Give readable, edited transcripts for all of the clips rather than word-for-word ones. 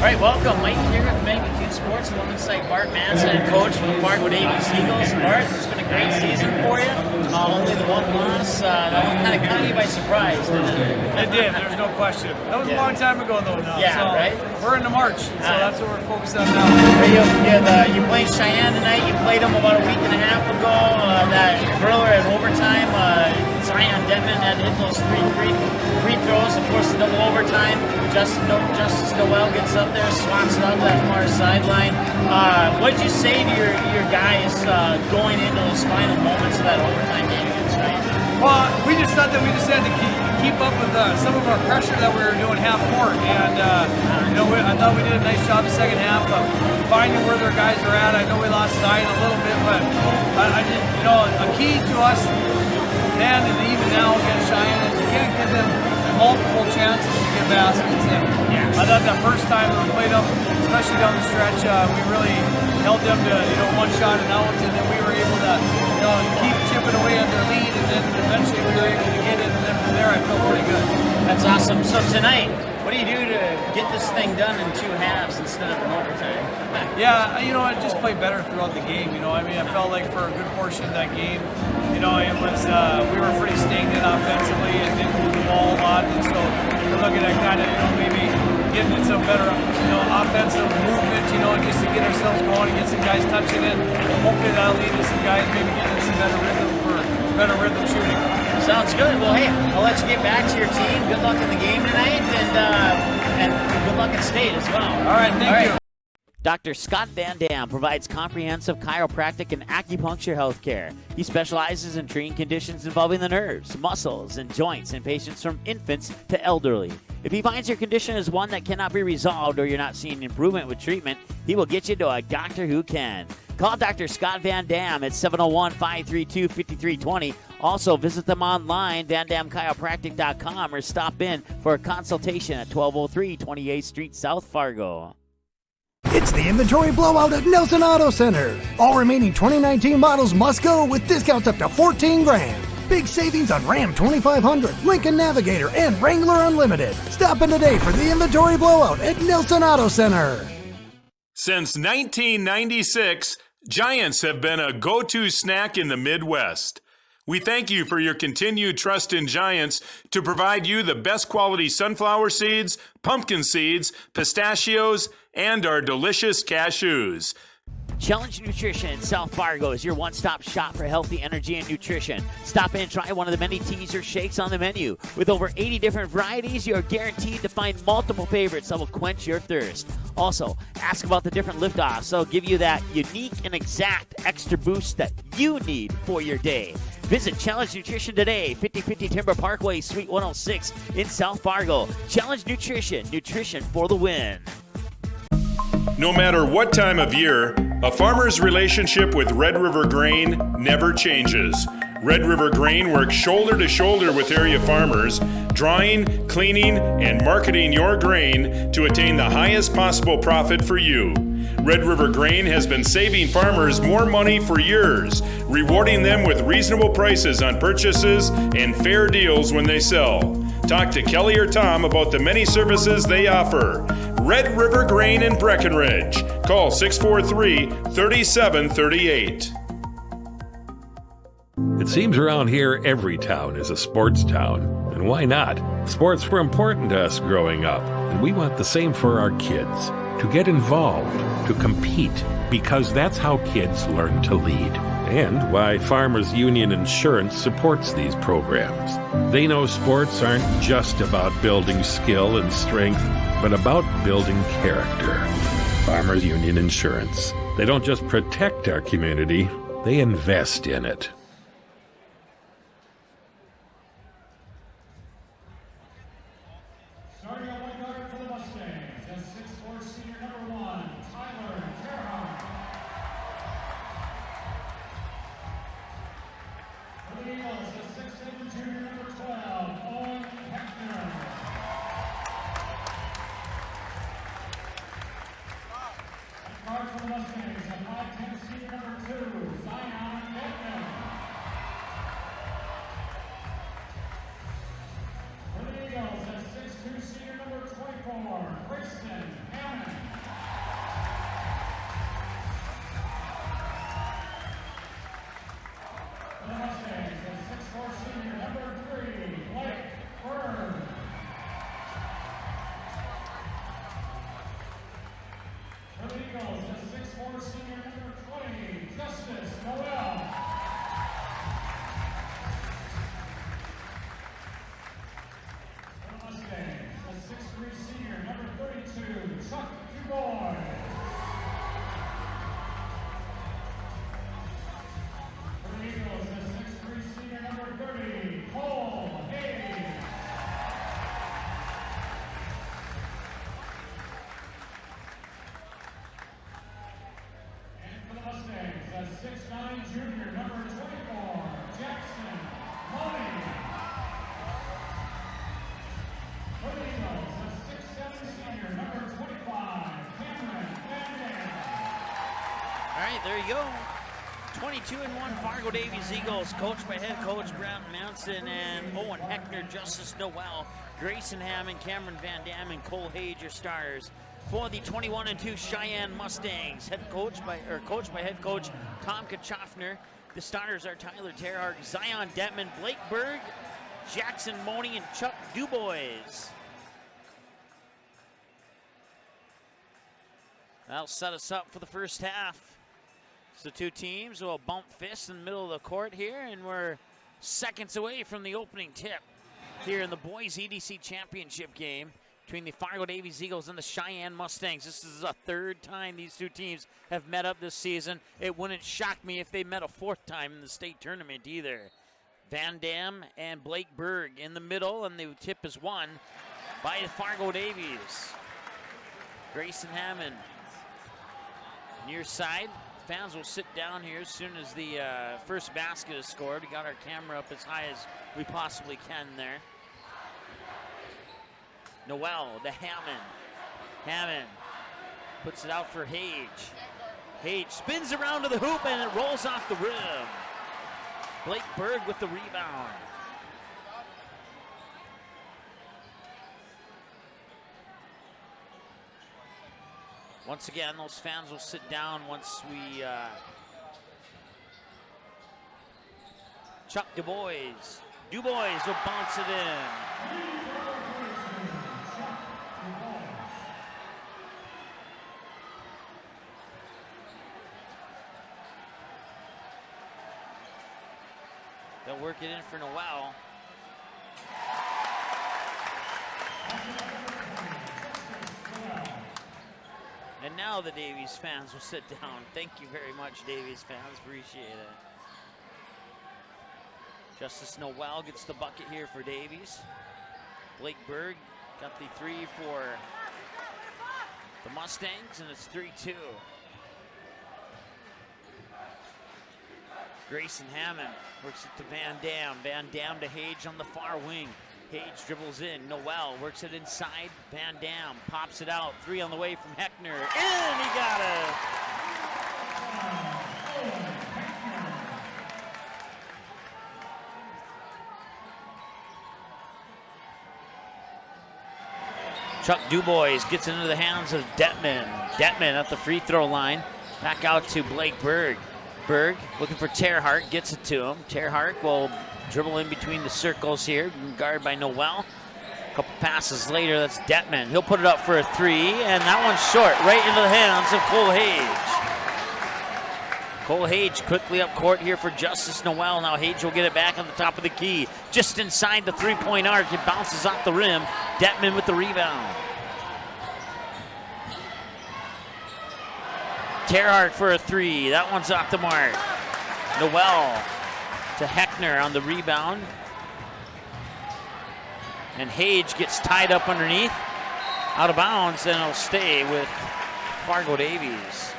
All right, welcome. Mike here with Q Sports, along site Bart Manson, coach for the Fargo Davies Eagles. Bart, it's been a great season for you. Only the one loss. That one kind of caught you by surprise, didn't it? It did. There's no question. That was a long time ago, though. Now, yeah, so right. We're in the March, so that's what we're focused on now. You played Sheyenne tonight. You played them about a week and a half ago. That thriller at overtime. Zion Denman had hit those three free throws. Of course, the double overtime. Justice Noel gets up there, swats it out to that far sideline. What did you say to your guys going into those final moments of that overtime game against Sheyenne? Well, we just thought that we just had to keep up with some of our pressure that we were doing half court, and I thought we did a nice job the second half of finding where their guys are at. I know we lost Zion a little bit, but a key to us then and even now against Sheyenne is you can't give them multiple chances to get baskets. And I thought that first time that we played them, especially down the stretch, we really held them to one shot and out, and then we were able to keep chipping away at their lead, and then eventually we were able to get it, and then from there I felt pretty good. That's awesome. So tonight, what do you do to get this thing done in two halves instead of an overtime? Yeah, I just played better throughout the game. I felt like for a good portion of that game, it was we were pretty stagnant offensively and didn't move the ball a lot, and so we're looking at kind of maybe getting in some better offensive movement, just to get ourselves going and get some guys touching it. Hopefully that'll lead to some guys maybe getting some better rhythm shooting. Sounds good. Well, hey, I'll let you get back to your team. Good luck in the game tonight, and good luck at state as well. All right, thank you. Dr. Scott Van Dam provides comprehensive chiropractic and acupuncture health care. He specializes in treating conditions involving the nerves, muscles, and joints in patients from infants to elderly. If he finds your condition is one that cannot be resolved or you're not seeing improvement with treatment, he will get you to a doctor who can. Call Dr. Scott Van Dam at 701-532-5320. Also, visit them online, vandamchiropractic.com, or stop in for a consultation at 1203 28th Street, South Fargo. It's the inventory blowout at Nelson Auto Center. All remaining 2019 models must go with discounts up to $14,000. Big savings on Ram 2500, Lincoln Navigator, and Wrangler Unlimited. Stop in today for the inventory blowout at Nelson Auto Center. Since 1996, Giants have been a go-to snack in the Midwest. We thank you for your continued trust in Giants to provide you the best quality sunflower seeds, pumpkin seeds, pistachios, and our delicious cashews. Challenge Nutrition in South Fargo is your one-stop shop for healthy energy and nutrition. Stop in and try one of the many teas or shakes on the menu. With over 80 different varieties, you are guaranteed to find multiple favorites that will quench your thirst. Also, ask about the different liftoffs. They'll give you that unique and exact extra boost that you need for your day. Visit Challenge Nutrition today, 5050 Timber Parkway, Suite 106 in South Fargo. Challenge Nutrition, nutrition for the win. No matter what time of year, a farmer's relationship with Red River Grain never changes. Red River Grain works shoulder to shoulder with area farmers, drying, cleaning, and marketing your grain to attain the highest possible profit for you. Red River Grain has been saving farmers more money for years, rewarding them with reasonable prices on purchases and fair deals when they sell. Talk to Kelly or Tom about the many services they offer. Red River Grain in Breckenridge. Call 643-3738. It seems around here every town is a sports town. And why not? Sports were important to us growing up, and we want the same for our kids. To get involved, to compete, because that's how kids learn to lead. And why Farmers Union Insurance supports these programs. They know sports aren't just about building skill and strength, but about building character. Farmers Union Insurance. They don't just protect our community, they invest in it. Starting at right guard for the Mustangs, as 6'4" senior number 1, Tyler Terhart. For the Eagles, as 6'7" junior number 12, Owen Heckner. At guard for the Mustangs, at 5'10" senior number 2, Zion Denman. For the Eagles, at 6'2" senior number 24, Kristen Hammond. Chuck Dubois. For the Eagles, the 6'3" senior number 30, Cole Hayes. And for the Mustangs, the 6'9" junior number 24, Jackson Money. For the Eagles, the 6'7" senior number 25, Cameron Van Dam. All right, there you go. 22-1 Fargo Davies Eagles, coached by head coach Brent Manson and Owen Heckner, Justice Noel, Grayson Hammond, Cameron Van Dam, and Cole Hayes, your starters. For the 21-2 Sheyenne Mustangs, coached by head coach Tom Kachofner. The starters are Tyler Terhart, Zion Detman, Blake Berg, Jackson Money, and Chuck Dubois. That'll set us up for the first half. So two teams will bump fists in the middle of the court here, and we're seconds away from the opening tip here in the boys EDC championship game between the Fargo Davies Eagles and the Sheyenne Mustangs. This is the third time these two teams have met up this season. It wouldn't shock me if they met a fourth time in the state tournament either. Van Dam and Blake Berg in the middle, and the tip is won by Fargo Davies. Grayson Hammond near side. Fans will sit down here as soon as the first basket is scored. We got our camera up as high as we possibly can there. Noel to Hammond. Hammond puts it out for Hage. Hage spins around to the hoop and it rolls off the rim. Blake Berg with the rebound. Once again, those fans will sit down once we Chuck Dubois. Dubois will bounce it in. They'll work it in for Noel. And now the Davies fans will sit down. Thank you very much, Davies fans. Appreciate it. Justice Noel gets the bucket here for Davies. Blake Berg got the three for the Mustangs, and it's 3-2. Grayson Hammond works it to Van Dam. Van Dam to Hage on the far wing. Hage dribbles in. Noel works it inside. Van Dam pops it out. Three on the way from Heckner. In! He got it! Chuck Dubois gets into the hands of Detman. Detman at the free throw line. Back out to Blake Berg. Berg looking for Terhart, gets it to him. Terhart will dribble in between the circles here, guarded by Noel. A couple passes later, that's Detman. He'll put it up for a three, and that one's short, right into the hands of Cole Hage. Cole Hage quickly up court here for Justice Noel. Now Hage will get it back on the top of the key. Just inside the three-point arc, it bounces off the rim. Detman with the rebound. Terhart for a three. That one's off the mark. Noel to Heckner on the rebound. And Hage gets tied up underneath. Out of bounds, and it'll stay with Fargo Davies.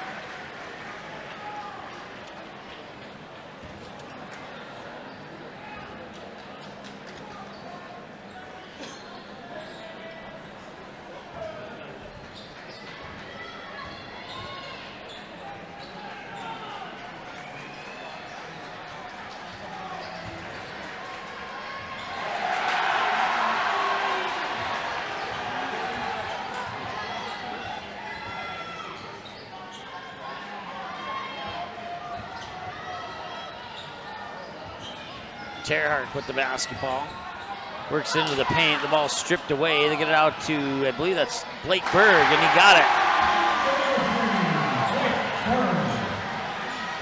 Terhart with the basketball. Works into the paint. The ball stripped away. They get it out to, I believe that's Blake Berg, and he got it.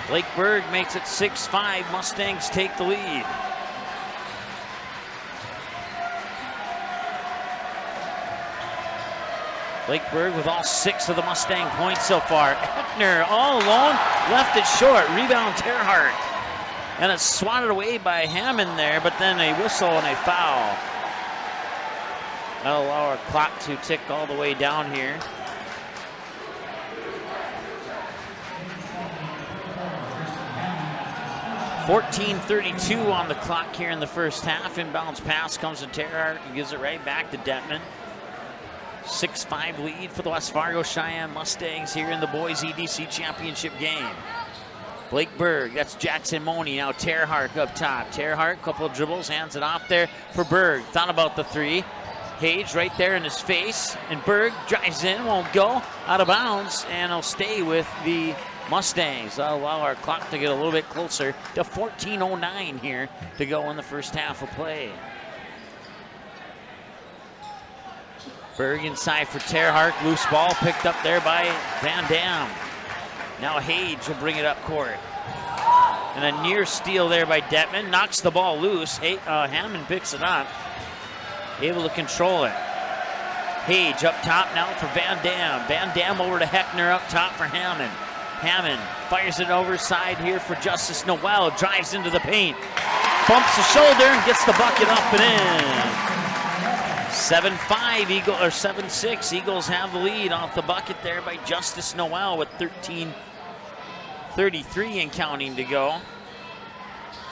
Blake Berg makes it 6-5. Mustangs take the lead. Blake Berg with all 6 of the Mustang points so far. Heckner all alone, left it short. Rebound Terhart. And it's swatted away by Hammond there, but then a whistle and a foul. That'll allow our clock to tick all the way down here. 14:32 on the clock here in the first half. Inbounds pass comes to Terhart and gives it right back to Detman. 6-5 lead for the West Fargo Sheyenne Mustangs here in the boys EDC championship game. Blake Berg, that's Jackson Money. Now Terhart up top. Terhart, couple of dribbles, hands it off there for Berg. Thought about the 3. Hage right there in his face, and Berg drives in, won't go, out of bounds, and he'll stay with the Mustangs. That'll allow our clock to get a little bit closer to 14:09 here to go in the first half of play. Berg inside for Terhart, loose ball picked up there by Van Dam. Now Hage will bring it up court. And a near steal there by Detman, knocks the ball loose. Hammond picks it up, able to control it. Hage up top now for Van Dam. Van Dam over to Heckner up top for Hammond. Hammond fires it overside here for Justice Noel, drives into the paint, bumps the shoulder and gets the bucket up and in. 7-5 Eagles, or 7-6 Eagles have the lead off the bucket there by Justice Noel with 13:33 and counting to go.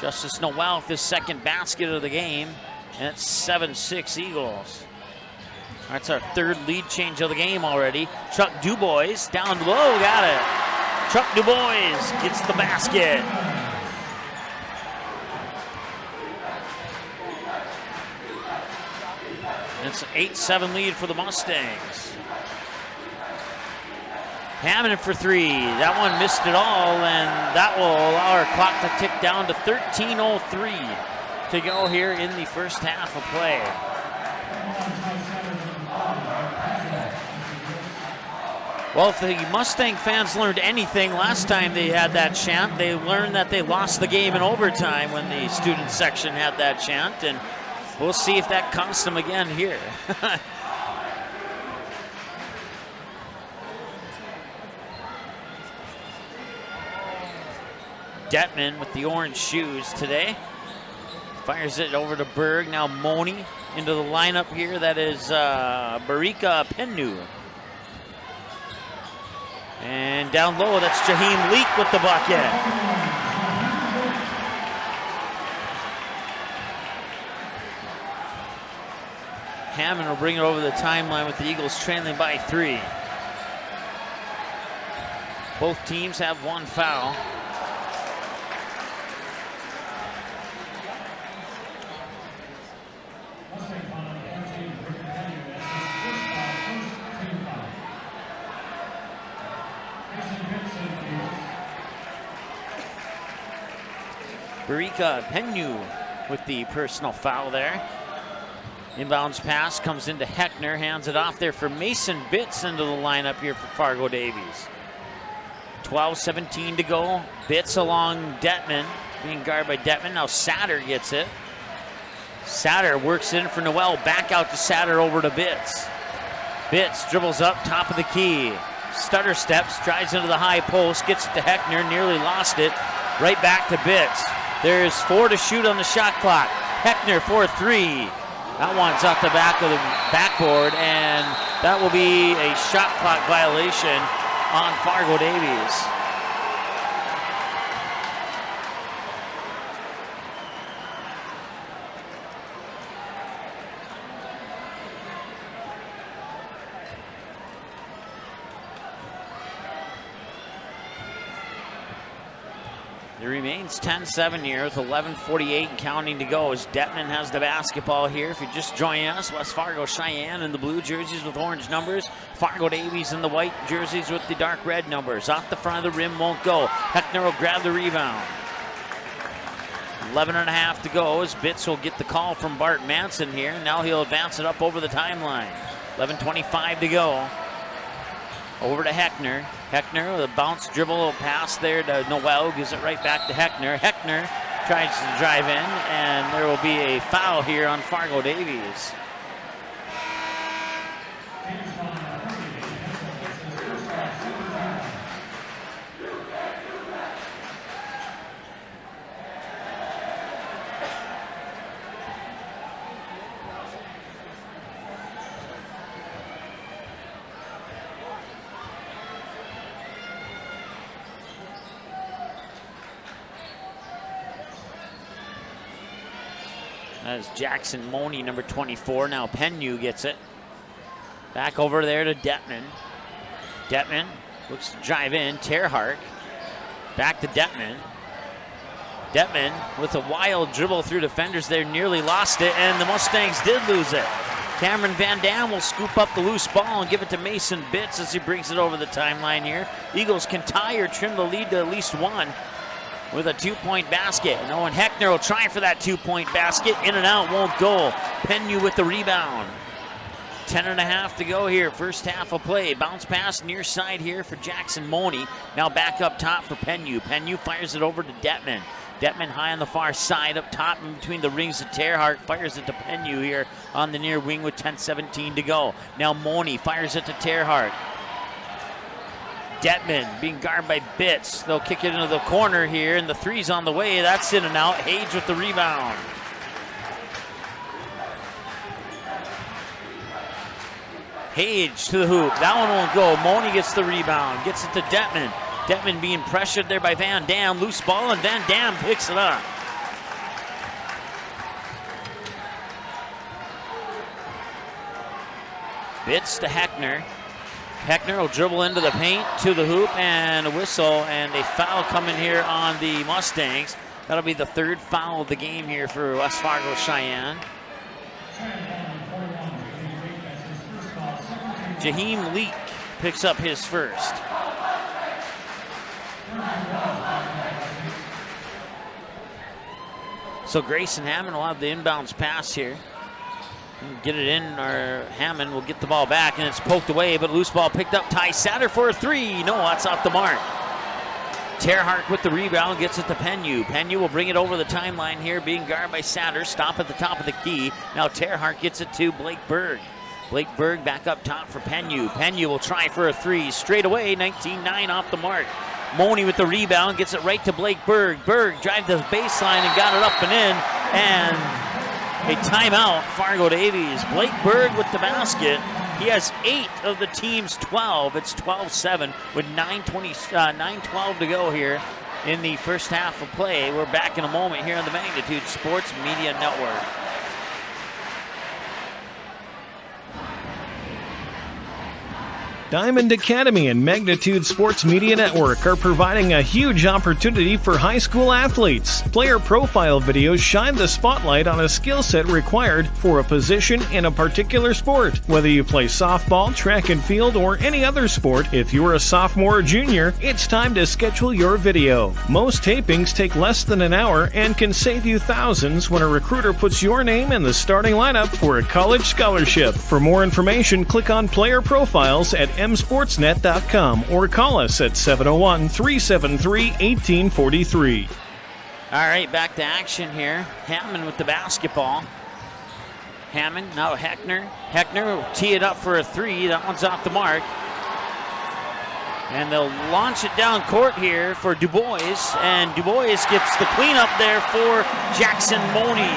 Justice Noel with his second basket of the game, and it's 7-6 Eagles. That's our 3rd lead change of the game already. Chuck Dubois down low, got it. Chuck Dubois gets the basket. It's an 8-7 lead for the Mustangs. Hammond for 3. That one missed it all, and that will allow our clock to tick down to 13:03 to go here in the first half of play. Well, if the Mustang fans learned anything last time they had that chant, they learned that they lost the game in overtime when the student section had that chant, and we'll see if that costs them again here. Detman with the orange shoes today. Fires it over to Berg. Now Money into the lineup here. That is Barika Pennu. And down low, that's Jaheim Leak with the bucket. Hammond will bring it over the timeline with the Eagles trailing by 3. Both teams have 1 foul. Barika Pennu with the personal foul there. Inbounds pass comes into Heckner, hands it off there for Mason Bitts into the lineup here for Fargo Davies. 12:17 to go. Bitts along Detman, being guarded by Detman. Now Satter gets it. Satter works in for Noel, back out to Satter over to Bitts. Bitts dribbles up, top of the key. Stutter steps, drives into the high post, gets it to Heckner, nearly lost it. Right back to Bitts. There's 4 to shoot on the shot clock. Heckner for 3. That one's off the back of the backboard, and that will be a shot clock violation on Fargo Davies. It remains 10-7 here with 11:48 and counting to go as Detman has the basketball here. If you're just joining us, West Fargo Sheyenne in the blue jerseys with orange numbers. Fargo Davies in the white jerseys with the dark red numbers. Off the front of the rim, won't go. Heckner will grab the rebound. 11.5 to go as Bitts will get the call from Bart Manson here. Now he'll advance it up over the timeline. 11:25 to go. Over to Heckner. Heckner with a bounce dribble pass there to Noel, gives it right back to Heckner. Heckner tries to drive in, and there will be a foul here on Fargo Davies. As Jackson Money, number 24. Now Pennu gets it. Back over there to Detman. Detman looks to drive in. Terhark. Back to Detman. Detman with a wild dribble through defenders there. Nearly lost it, and the Mustangs did lose it. Cameron Van Dam will scoop up the loose ball and give it to Mason Bitts as he brings it over the timeline here. Eagles can tie or trim the lead to at least one with a 2-point basket. And Owen Heckner will try for that 2-point basket. In and out, won't go. Pennu with the rebound. 10.5 to go here, first half of play. Bounce pass near side here for Jackson Money. Now back up top for Pennu. Pennu fires it over to Detman. Detman high on the far side, up top in between the rings of Terhark, fires it to Pennu here on the near wing with 10:17 to go. Now Money fires it to Terhark. Detman being guarded by Bitts. They'll kick it into the corner here, and the three's on the way. That's in and out. Hage with the rebound. Hage to the hoop. That one won't go. Money gets the rebound. Gets it to Detman. Detman being pressured there by Van Dam. Loose ball, and Van Dam picks it up. Bitts to Heckner. Heckner will dribble into the paint, to the hoop, and a whistle, and a foul coming here on the Mustangs. That'll be the third foul of the game here for West Fargo Sheyenne. Jaheim Leak picks up his first. So Grayson Hammond will have the inbounds pass here. Get it in, or Hammond will get the ball back, and it's poked away, but loose ball picked up. Ty Satter for a three. No, that's off the mark. Terhark with the rebound, gets it to Pennu. Pennu will bring it over the timeline here, being guarded by Satter. Stop at the top of the key. Now Terhark gets it to Blake Berg. Blake Berg back up top for Pennu. Pennu will try for a three. Straight away, 19-9 off the mark. Money with the rebound, gets it right to Blake Berg. Berg drives the baseline and got it up and in, and a timeout, Fargo Davies. Blake Berg with the basket. He has 8 of the team's 12. It's 12-7 with 9:12 to go here in the first half of play. We're back in a moment here on the Magnitude Sports Media Network. Diamond Academy and Magnitude Sports Media Network are providing a huge opportunity for high school athletes. Player profile videos shine the spotlight on a skill set required for a position in a particular sport. Whether you play softball, track and field, or any other sport, if you're a sophomore or junior, it's time to schedule your video. Most tapings take less than an hour and can save you thousands when a recruiter puts your name in the starting lineup for a college scholarship. For more information, click on Player Profiles at msportsnet.com or call us at 701-373-1843. All right, back to action here. Hammond with the basketball. Hammond, now Heckner. Heckner will tee it up for a three. That one's off the mark. And they'll launch it down court here for DuBois. And DuBois gets the cleanup there for Jackson Money.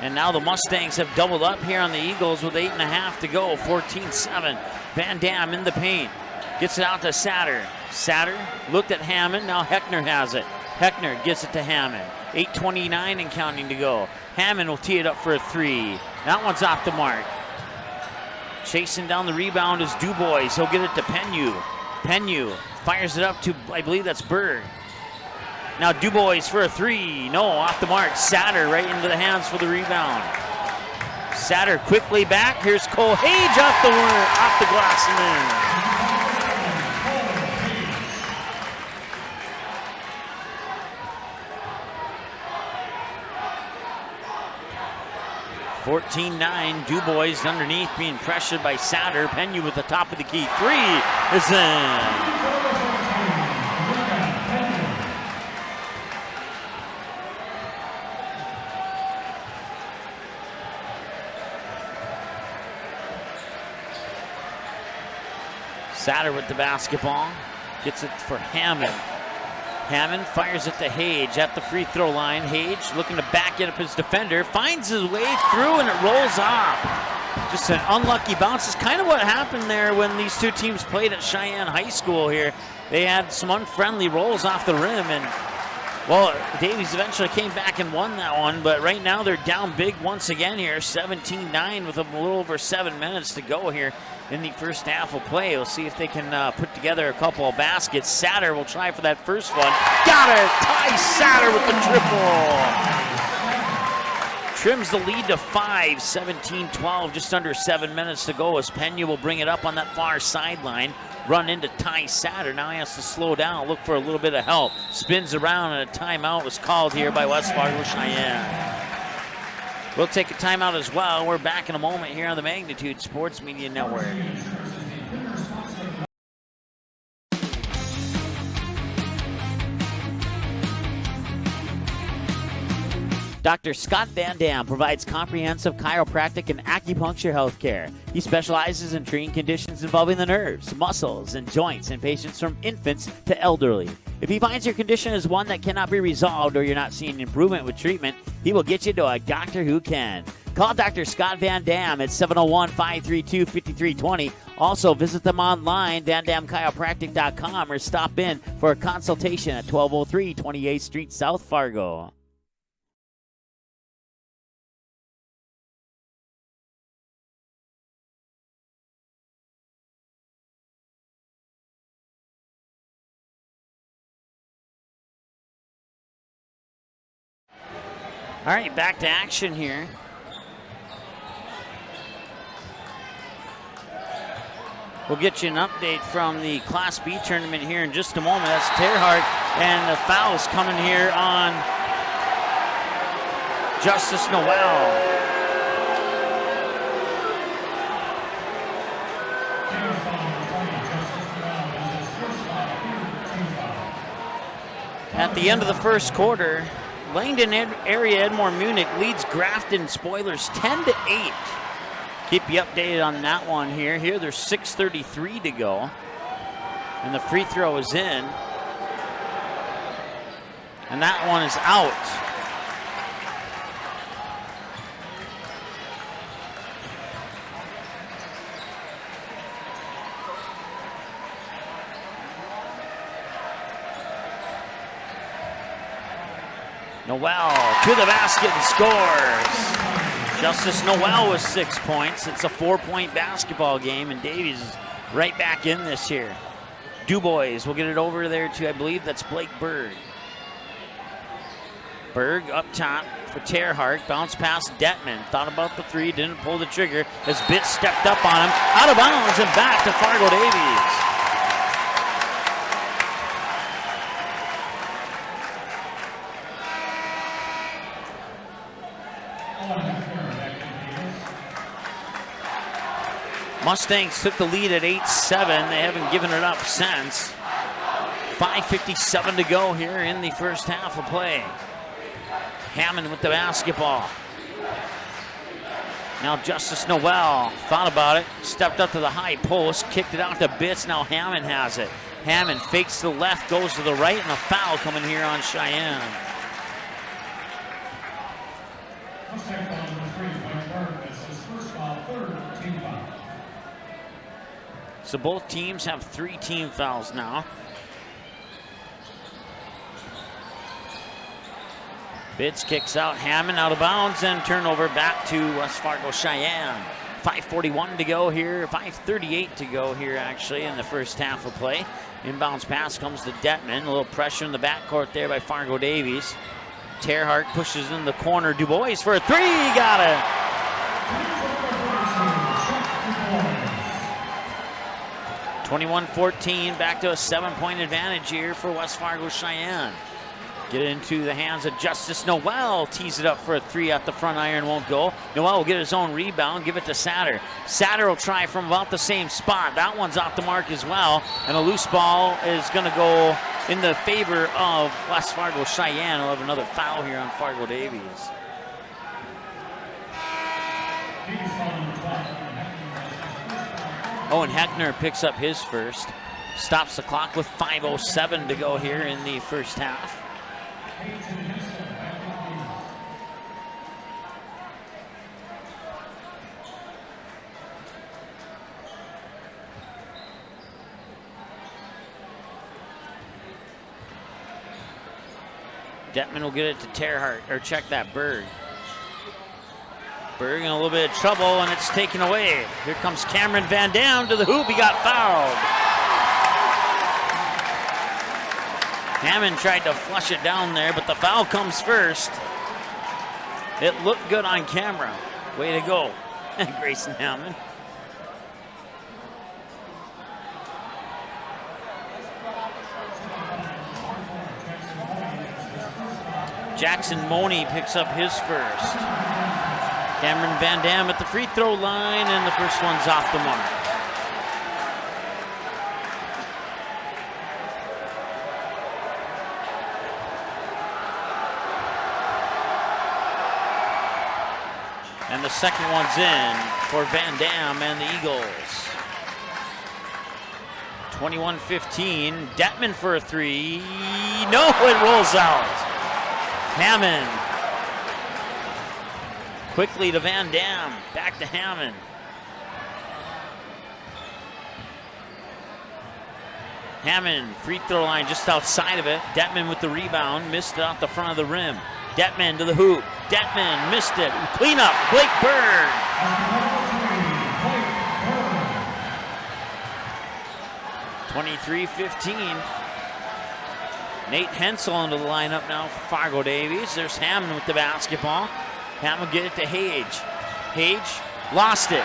And now the Mustangs have doubled up here on the Eagles with 8.5 to go, 14-7. Van Dam in the paint. Gets it out to Satter. Satter looked at Hammond. Now Heckner has it. Heckner gets it to Hammond. 8:29 and counting to go. Hammond will tee it up for a three. That one's off the mark. Chasing down the rebound is DuBois. He'll get it to Pennu. Pennu fires it up to, I believe that's Berg. Now DuBois for a three. No, off the mark. Satter right into the hands for the rebound. Satter quickly back. Here's Cole Hage off the glass and in. 14-9. DuBois underneath being pressured by Satter. Pennu with the top of the key. Three is in. Satter with the basketball, gets it for Hammond. Hammond fires it to Hage at the free throw line. Hage looking to back it up his defender, finds his way through and it rolls off. Just an unlucky bounce. It's kind of what happened there when these two teams played at Sheyenne High School here. They had some unfriendly rolls off the rim, and Well, Davies eventually came back and won that one, but right now they're down big once again here, 17-9 with a little over 7 minutes to go here in the first half of play. We'll see if they can put together a couple of baskets. Satter will try for that first one. Got it! Ty Satter with the triple. Trims the lead to 5, 17-12, just under 7 minutes to go as Pena will bring it up on that far sideline. Run into Ty Satter. Now he has to slow down, look for a little bit of help. Spins around, and a timeout was called here by West Fargo Sheyenne. We'll take a timeout as well. We're back in a moment here on the Magnitude Sports Media Network. Dr. Scott Van Dam provides comprehensive chiropractic and acupuncture health care. He specializes in treating conditions involving the nerves, muscles, and joints in patients from infants to elderly. If he finds your condition is one that cannot be resolved or you're not seeing improvement with treatment, he will get you to a doctor who can. Call Dr. Scott Van Dam at 701-532-5320. Also, visit them online, vandamchiropractic.com, or stop in for a consultation at 1203 28th Street, South Fargo. All right, back to action here. We'll get you an update from the Class B tournament here in just a moment. That's Terhart, and the foul's coming here on Justice Noel. At the end of the first quarter, Langdon area Edmore Munich leads Grafton Spoilers 10-8. Keep you updated on that one here. Here there's 6:33 to go. And the free throw is in. And that one is out. Noel to the basket and scores. Justice Noel with 6 points. It's a 4-point basketball game, and Davies is right back in this here. Dubois will get it over there to, I believe that's Blake Berg. Berg up top for Terhart. Bounce past Detman. Thought about the three, didn't pull the trigger as Bitts stepped up on him. Out of bounds and back to Fargo Davies. Mustangs took the lead at 8-7. They haven't given it up since. 5:57 to go here in the first half of play. Hammond with the basketball. Now Justice Noel thought about it, stepped up to the high post, kicked it out to Bitts. Now Hammond has it. Hammond fakes to the left, goes to the right, and a foul coming here on Sheyenne. So both teams have 3 team fouls now. Bitts kicks out, Hammond out of bounds, and turnover back to West Fargo Sheyenne. 5:41 to go here, 5:38 to go here actually in the first half of play. Inbounds pass comes to Detman. A little pressure in the backcourt there by Fargo Davies. Terhart pushes in the corner. Dubois for a three, got it. 21-14, back to a 7-point advantage here for West Fargo Sheyenne. Get it into the hands of Justice Noel. Tees it up for a three at the front iron, won't go. Noel will get his own rebound, give it to Satter. Satter will try from about the same spot. That one's off the mark as well. And a loose ball is going to go in the favor of West Fargo Sheyenne. We'll have another foul here on Fargo Davies. Owen Heckner picks up his first. Stops the clock with 5:07 to go here in the first half. Detman will get it to Terhart, or check that Berg. Berg in a little bit of trouble, and it's taken away. Here comes Cameron Van Dam to the hoop. He got fouled. Hammond tried to flush it down there, but the foul comes first. It looked good on camera. Way to go, Grayson Hammond. Jackson Money picks up his first. Cameron Van Dam at the free throw line, and the first one's off the mark. And the second one's in for Van Dam and the Eagles. 21-15. Detman for a three. No, it rolls out. Hammond. Quickly to Van Dam. Back to Hammond. Hammond, free throw line just outside of it. Detman with the rebound. Missed it off the front of the rim. Detman to the hoop. Detman missed it. Cleanup. Blake Berg. 23-15. Nate Hensel into the lineup now for Fargo Davies. There's Hammond with the basketball. Hammond get it to Hage. Hage lost it.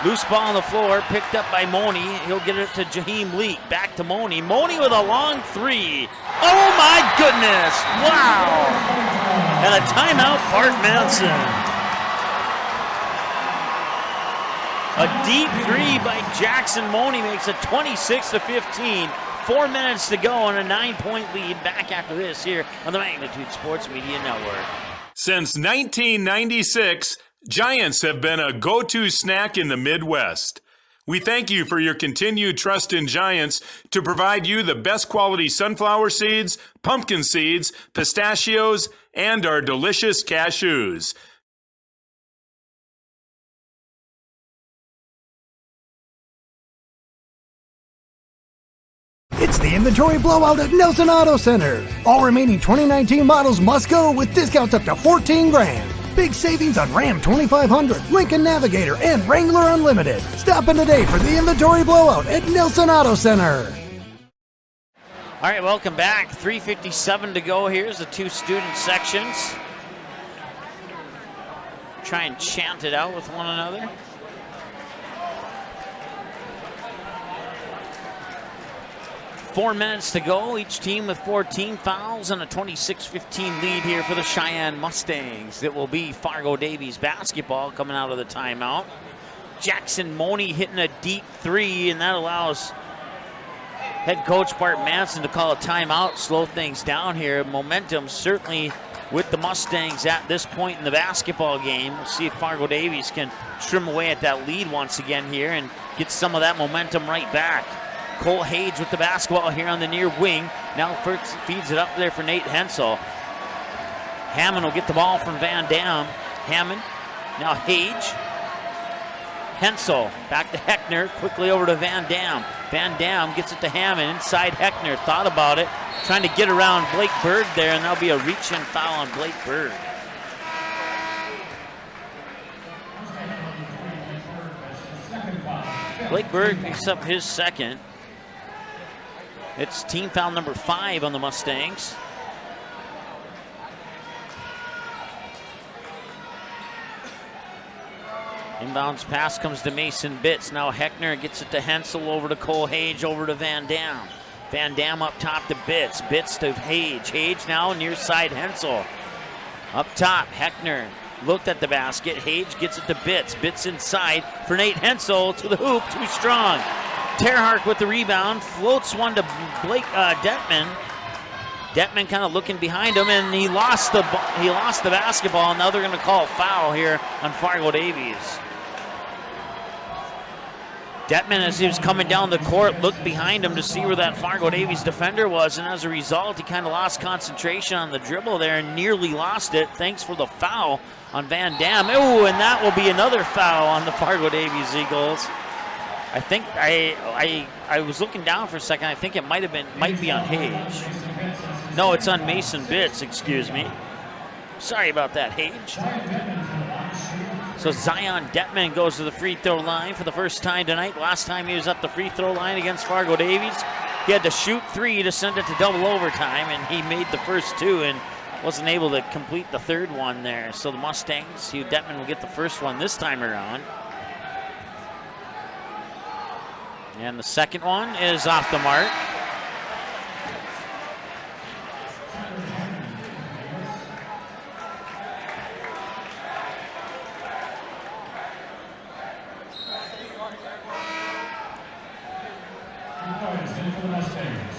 Loose ball on the floor, picked up by Money. He'll get it to Jaheim Leak. Back to Money. Money with a long three. Oh my goodness! Wow! And a timeout, Bart Manson. A deep three by Jackson Money makes it 26-15. 4 minutes to go and a 9-point lead. Back after this here on the Magnitude Sports Media Network. Since 1996, Giants have been a go-to snack in the Midwest. We thank you for your continued trust in Giants to provide you the best quality sunflower seeds, pumpkin seeds, pistachios, and our delicious cashews. It's the inventory blowout at Nelson Auto Center. All remaining 2019 models must go with discounts up to $14,000. Big savings on Ram 2500, Lincoln Navigator, and Wrangler Unlimited. Stop in today for the inventory blowout at Nelson Auto Center. All right, welcome back. 3:57 to go. Here's the two student sections. Try and chant it out with one another. Four minutes to go. Each team with 14 fouls and a 26-15 lead here for the Sheyenne Mustangs. It will be Fargo Davies basketball coming out of the timeout. Jackson Money hitting a deep three, and that allows head coach Bart Manson to call a timeout, slow things down here. Momentum certainly with the Mustangs at this point in the basketball game. We'll see if Fargo Davies can trim away at that lead once again here and get some of that momentum right back. Cole Hage with the basketball here on the near wing. Now first feeds it up there for Nate Hensel. Hammond will get the ball from Van Dam. Hammond, now Hage. Hensel, back to Heckner, quickly over to Van Dam. Van Dam gets it to Hammond, inside Heckner, thought about it, trying to get around Blake Berg there, and that'll be a reach-in foul on Blake Berg. Blake Berg picks up his second. It's team foul number 5 on the Mustangs. Inbounds pass comes to Mason Bitts. Now Heckner gets it to Hensel, over to Cole Hage, over to Van Dam. Van Dam up top to Bitts. Bitts to Hage. Hage now near side Hensel. Up top, Heckner looked at the basket. Hage gets it to Bitts. Bitts inside for Nate Hensel to the hoop. Too strong. Terhart with the rebound, floats one to Blake Detman. Detman kind of looking behind him, and he lost the basketball. Now they're going to call a foul here on Fargo Davies. Detman, as he was coming down the court, looked behind him to see where that Fargo Davies defender was, and as a result, he kind of lost concentration on the dribble there and nearly lost it. Thanks for the foul on Van Dam. Oh, and that will be another foul on the Fargo Davies Eagles. I think I was looking down for a second. I think it might be on Hage. No, it's on Mason Bitts, excuse me. Sorry about that, Hage. So Zion Detman goes to the free throw line for the first time tonight. Last time he was at the free throw line against Fargo Davies, he had to shoot 3 to send it to double overtime, and he made the first 2 and wasn't able to complete the third one there. So the Mustangs, Hugh Detman will get the first one this time around. And the second one is off the mark. Points in for the Mustangs.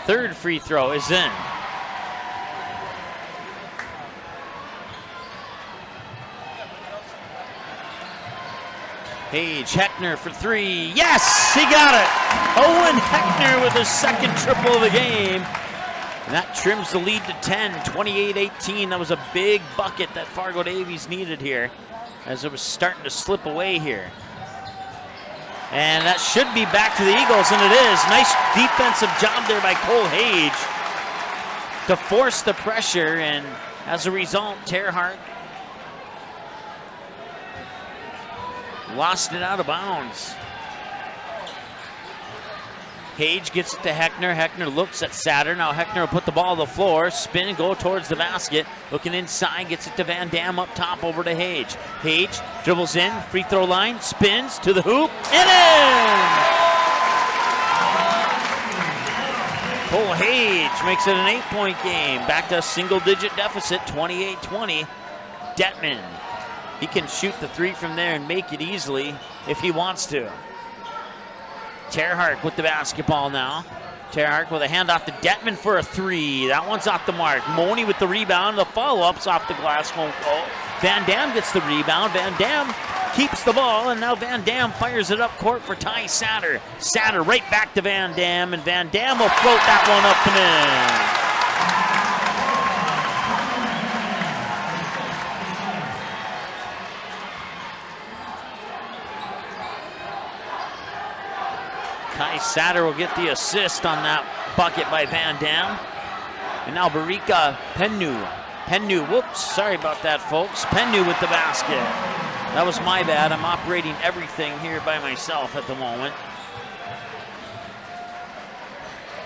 Third free throw is in. Page Heckner for 3. Yes, he got it. Owen Heckner with his second triple of the game. And that trims the lead to 10, 28-18. That was a big bucket that Fargo Davies needed here as it was starting to slip away here. And that should be back to the Eagles, and it is. Nice defensive job there by Cole Hage to force the pressure, and as a result, Terhart lost it out of bounds. Hage gets it to Heckner. Heckner looks at Satter. Now Heckner will put the ball on the floor, spin and go towards the basket. Looking inside, gets it to Van Dam up top over to Hage. Hage dribbles in, free throw line, spins to the hoop, and in! Cole Hage makes it an 8-point game. Back to a single-digit deficit, 28-20. Detman, he can shoot the 3 from there and make it easily if he wants to. Terhart with the basketball now. Terhart with a handoff to Detman for a 3. That one's off the mark. Money with the rebound. The follow-up's off the glass. Won't go. Van Dam gets the rebound. Van Dam keeps the ball, and now Van Dam fires it up court for Ty Satter. Satter right back to Van Dam, and Van Dam will float that one up and in. Ty Satter will get the assist on that bucket by Van Dam. And now Barika Pennu, whoops, sorry about that, folks. Pennu with the basket. That was my bad. I'm operating everything here by myself at the moment.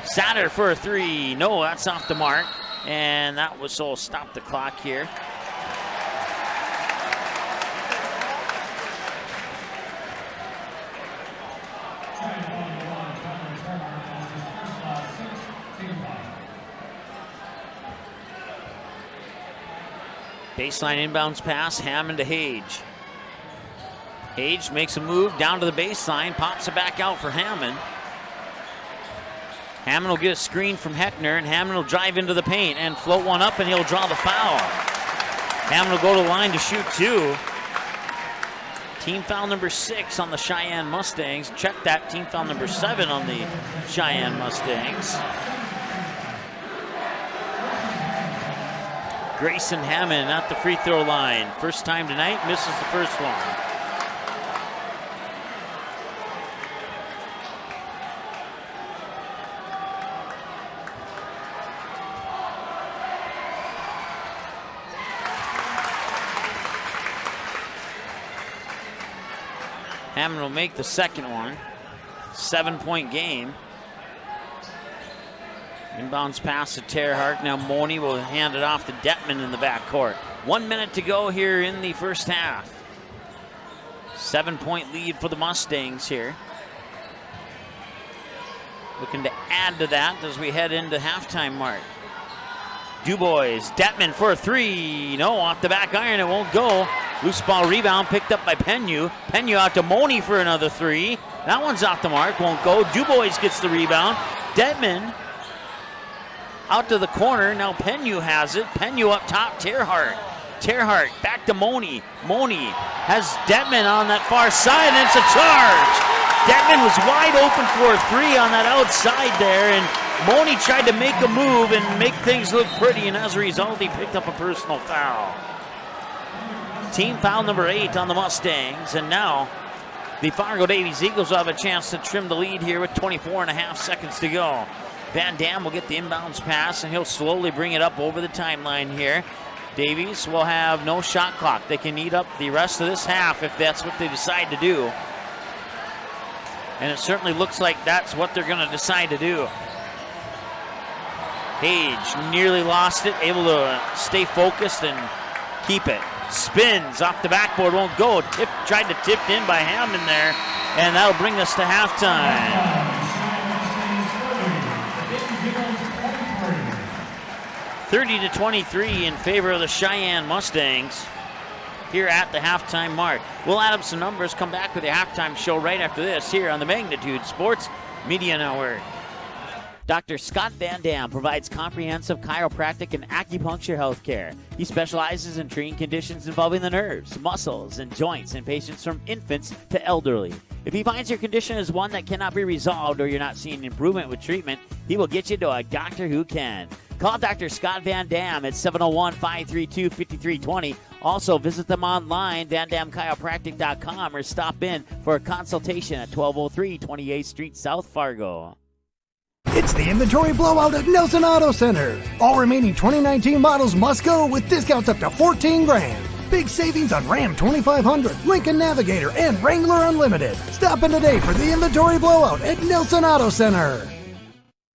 Satter for a 3. No, that's off the mark. And that was so stop the clock here. Baseline inbounds pass, Hammond to Hage. Hage makes a move down to the baseline, pops it back out for Hammond. Hammond will get a screen from Heckner, and Hammond will drive into the paint and float one up, and he'll draw the foul. Hammond will go to the line to shoot 2. Team foul number 6 on the Sheyenne Mustangs. Check that, team foul number 7 on the Sheyenne Mustangs. Grayson Hammond at the free throw line. First time tonight, misses the first one. Hammond will make the second one. 7-point game. Inbounds pass to Terhart. Now Money will hand it off to Detman in the backcourt. 1 minute to go here in the first half. 7-point lead for the Mustangs here. Looking to add to that as we head into halftime mark. Dubois, Detman for a 3. No, off the back iron, it won't go. Loose ball rebound picked up by Pennu. Pennu out to Money for another 3. That one's off the mark, won't go. Dubois gets the rebound. Detman out to the corner. Now Pennu has it. Pennu up top, Terhart. Terhart back to Money. Money has Detman on that far side, and it's a charge. Detman was wide open for a 3 on that outside there, and Boney tried to make a move and make things look pretty, and as a result, he picked up a personal foul. Team foul number 8 on the Mustangs, and now the Fargo Davies Eagles will have a chance to trim the lead here with 24.5 seconds to go. Van Dam will get the inbounds pass, and he'll slowly bring it up over the timeline here. Davies will have no shot clock. They can eat up the rest of this half if that's what they decide to do. And it certainly looks like that's what they're going to decide to do. Page nearly lost it, able to stay focused and keep it. Spins off the backboard, won't go. Tried to tip in by Hamden there, and that'll bring us to halftime. 30-23 in favor of the Sheyenne Mustangs here at the halftime mark. We'll add up some numbers, come back with the halftime show right after this here on the Magnitude Sports Media Network. Dr. Scott Van Dam provides comprehensive chiropractic and acupuncture health care. He specializes in treating conditions involving the nerves, muscles, and joints in patients from infants to elderly. If he finds your condition is one that cannot be resolved or you're not seeing improvement with treatment, he will get you to a doctor who can. Call Dr. Scott Van Dam at 701-532-5320. Also, visit them online, vandamchiropractic.com, or stop in for a consultation at 1203 28th Street, South Fargo. It's the inventory blowout at Nelson Auto Center. All remaining 2019 models must go with discounts up to $14,000. Big savings on Ram 2500, Lincoln Navigator, and Wrangler Unlimited. Stop in today for the inventory blowout at Nelson Auto Center.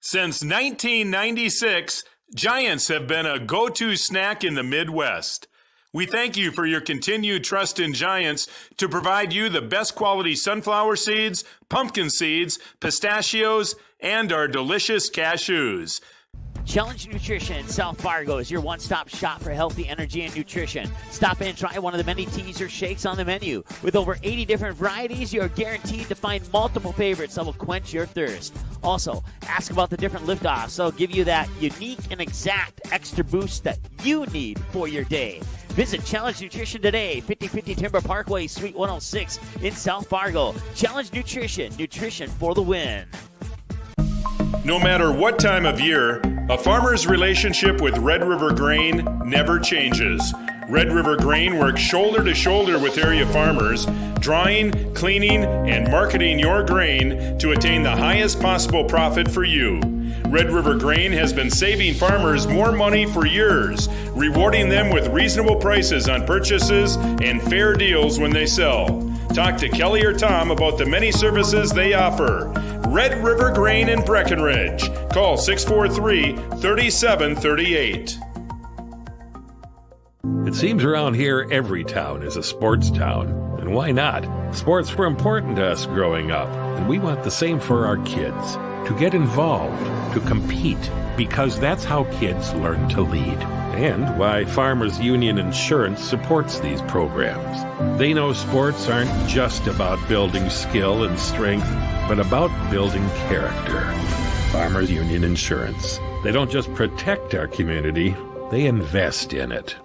Since 1996, Giants have been a go-to snack in the Midwest. We thank you for your continued trust in Giants to provide you the best quality sunflower seeds, pumpkin seeds, pistachios, and our delicious cashews. Challenge Nutrition in South Fargo is your one-stop shop for healthy energy and nutrition. Stop in and try one of the many teas or shakes on the menu. With over 80 different varieties, you're guaranteed to find multiple favorites that will quench your thirst. Also, ask about the different liftoffs. They'll give you that unique and exact extra boost that you need for your day. Visit Challenge Nutrition today, 5050 Timber Parkway, Suite 106 in South Fargo. Challenge Nutrition, nutrition for the win. No matter what time of year, a farmer's relationship with Red River Grain never changes. Red River Grain works shoulder to shoulder with area farmers, drying, cleaning, and marketing your grain to attain the highest possible profit for you. Red River Grain has been saving farmers more money for years, rewarding them with reasonable prices on purchases and fair deals when they sell. Talk to Kelly or Tom about the many services they offer. Red River Grain in Breckenridge. Call 643-3738. It seems around here every town is a sports town. And why not? Sports were important to us growing up, and we want the same for our kids. To get involved, to compete, because that's how kids learn to lead. And why Farmers Union Insurance supports these programs. They know sports aren't just about building skill and strength, but about building character. Farmers Union Insurance. They don't just protect our community, they invest in it.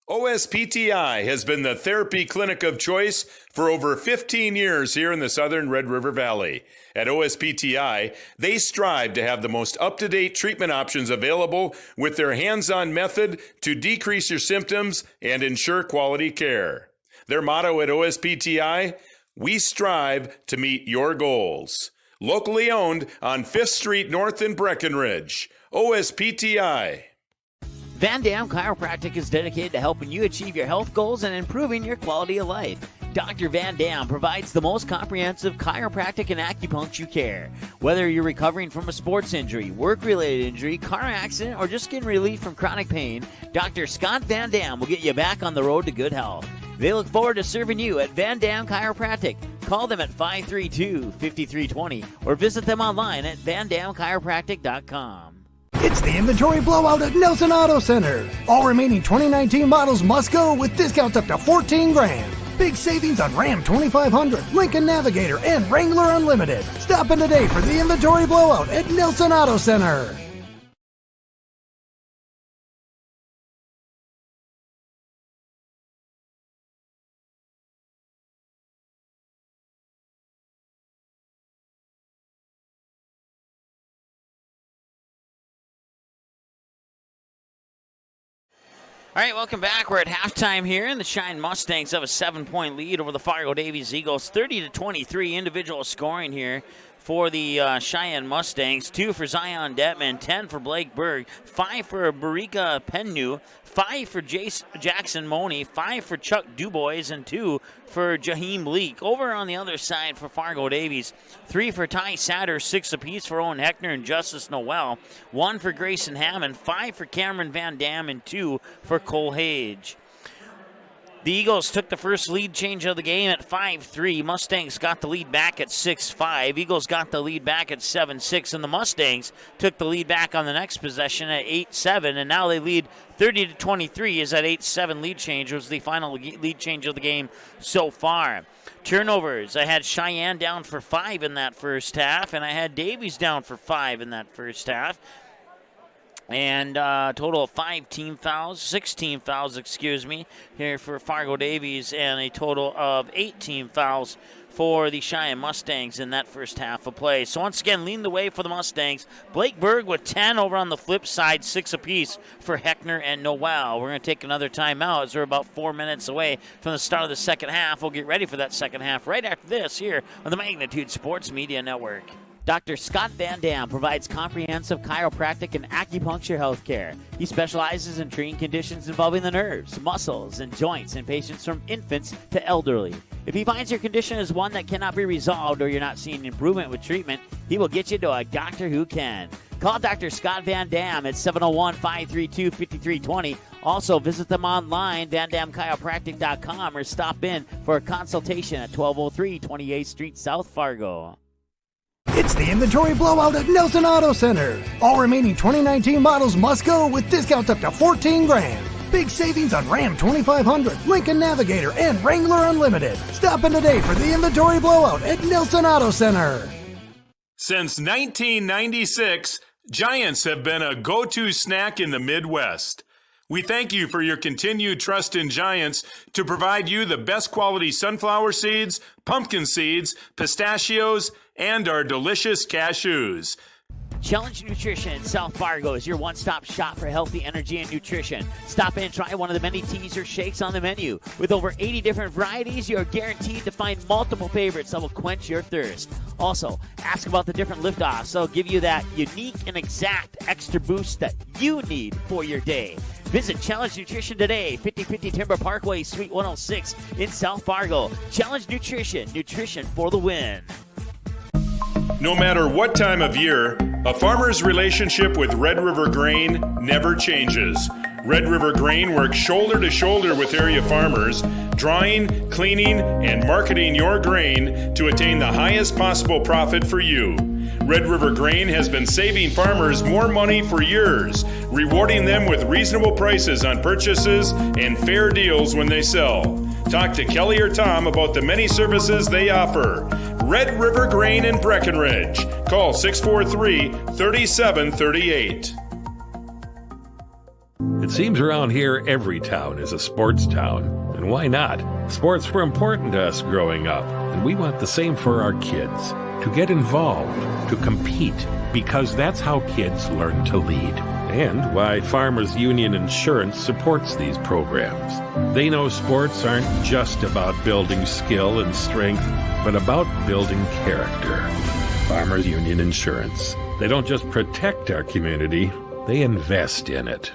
OSPTI has been the therapy clinic of choice for over 15 years here in the southern Red River Valley. At OSPTI, they strive to have the most up-to-date treatment options available with their hands-on method to decrease your symptoms and ensure quality care. Their motto at OSPTI, we strive to meet your goals. Locally owned on 5th Street North in Breckenridge. OSPTI. Van Dam Chiropractic is dedicated to helping you achieve your health goals and improving your quality of life. Dr. Van Dam provides the most comprehensive chiropractic and acupuncture care. Whether you're recovering from a sports injury, work-related injury, car accident, or just getting relief from chronic pain, Dr. Scott Van Dam will get you back on the road to good health. They look forward to serving you at Van Dam Chiropractic. Call them at 532-5320 or visit them online at vandamchiropractic.com. It's the inventory blowout at Nelson Auto Center. All remaining 2019 models must go with discounts up to $14,000. Big savings on Ram 2500, Lincoln Navigator, and Wrangler Unlimited. Stop in today for the inventory blowout at Nelson Auto Center. All right, welcome back. We're at halftime here, and the Sheyenne Mustangs have a 7-point lead over the Fargo Davies Eagles, 30-23 individual scoring here for the Sheyenne Mustangs. 2 for Zion Detman, 10 for Blake Berg, 5 for Barika Pennu, 5 for Jackson Money, 5 for Chuck Dubois, and 2 for Jaheim Leak. Over on the other side for Fargo Davies, 3 for Ty Satter, 6 apiece for Owen Heckner and Justice Noel, 1 for Grayson Hammond, 5 for Cameron Van Dam, and 2 for Cole Hage. The Eagles took the first lead change of the game at 5-3. Mustangs got the lead back at 6-5. Eagles got the lead back at 7-6, and the Mustangs took the lead back on the next possession at 8-7, and now they lead 30-23 as that 8-7 lead change was the final lead change of the game so far. Turnovers, I had Sheyenne down for 5 in that first half, and I had Davies down for 5 in that first half. And a total of 16 fouls, here for Fargo Davies, and a total of 18 fouls for the Sheyenne Mustangs in that first half of play. So once again, leading the way for the Mustangs. Blake Berg with 10 over on the flip side, 6 apiece for Heckner and Noel. We're going to take another timeout as we're about 4 minutes away from the start of the second half. We'll get ready for that second half right after this here on the Magnitude Sports Media Network. Dr. Scott Van Dam provides comprehensive chiropractic and acupuncture health care. He specializes in treating conditions involving the nerves, muscles, and joints in patients from infants to elderly. If he finds your condition is one that cannot be resolved or you're not seeing improvement with treatment, he will get you to a doctor who can. Call Dr. Scott Van Dam at 701-532-5320. Also, visit them online, vandamchiropractic.com, or stop in for a consultation at 1203 28th Street, South Fargo. It's the inventory blowout at Nelson Auto Center. All remaining 2019 models must go with discounts up to $14,000. Big savings on Ram 2500, Lincoln Navigator, and Wrangler Unlimited. Stop in today for the inventory blowout at Nelson Auto Center. Since 1996, Giants have been a go-to snack in the Midwest. We thank you for your continued trust in Giants to provide you the best quality sunflower seeds, pumpkin seeds, pistachios, and our delicious cashews. Challenge Nutrition in South Fargo is your one-stop shop for healthy energy and nutrition. Stop in and try one of the many teas or shakes on the menu. With over 80 different varieties, you are guaranteed to find multiple favorites that will quench your thirst. Also, ask about the different liftoffs. They'll give you that unique and exact extra boost that you need for your day. Visit Challenge Nutrition today, 5050 Timber Parkway, Suite 106 in South Fargo. Challenge Nutrition, nutrition for the win. No matter what time of year, a farmer's relationship with Red River Grain never changes. Red River Grain works shoulder to shoulder with area farmers, drying, cleaning, and marketing your grain to attain the highest possible profit for you. Red River Grain has been saving farmers more money for years, rewarding them with reasonable prices on purchases and fair deals when they sell. Talk to Kelly or Tom about the many services they offer. Red River Grain in Breckenridge. Call 643-3738. It seems around here every town is a sports town. And why not? Sports were important to us growing up, and we want the same for our kids. To get involved, to compete, because that's how kids learn to lead. And why Farmers Union Insurance supports these programs. They know sports aren't just about building skill and strength, but about building character. Farmers Union Insurance. They don't just protect our community, they invest in it.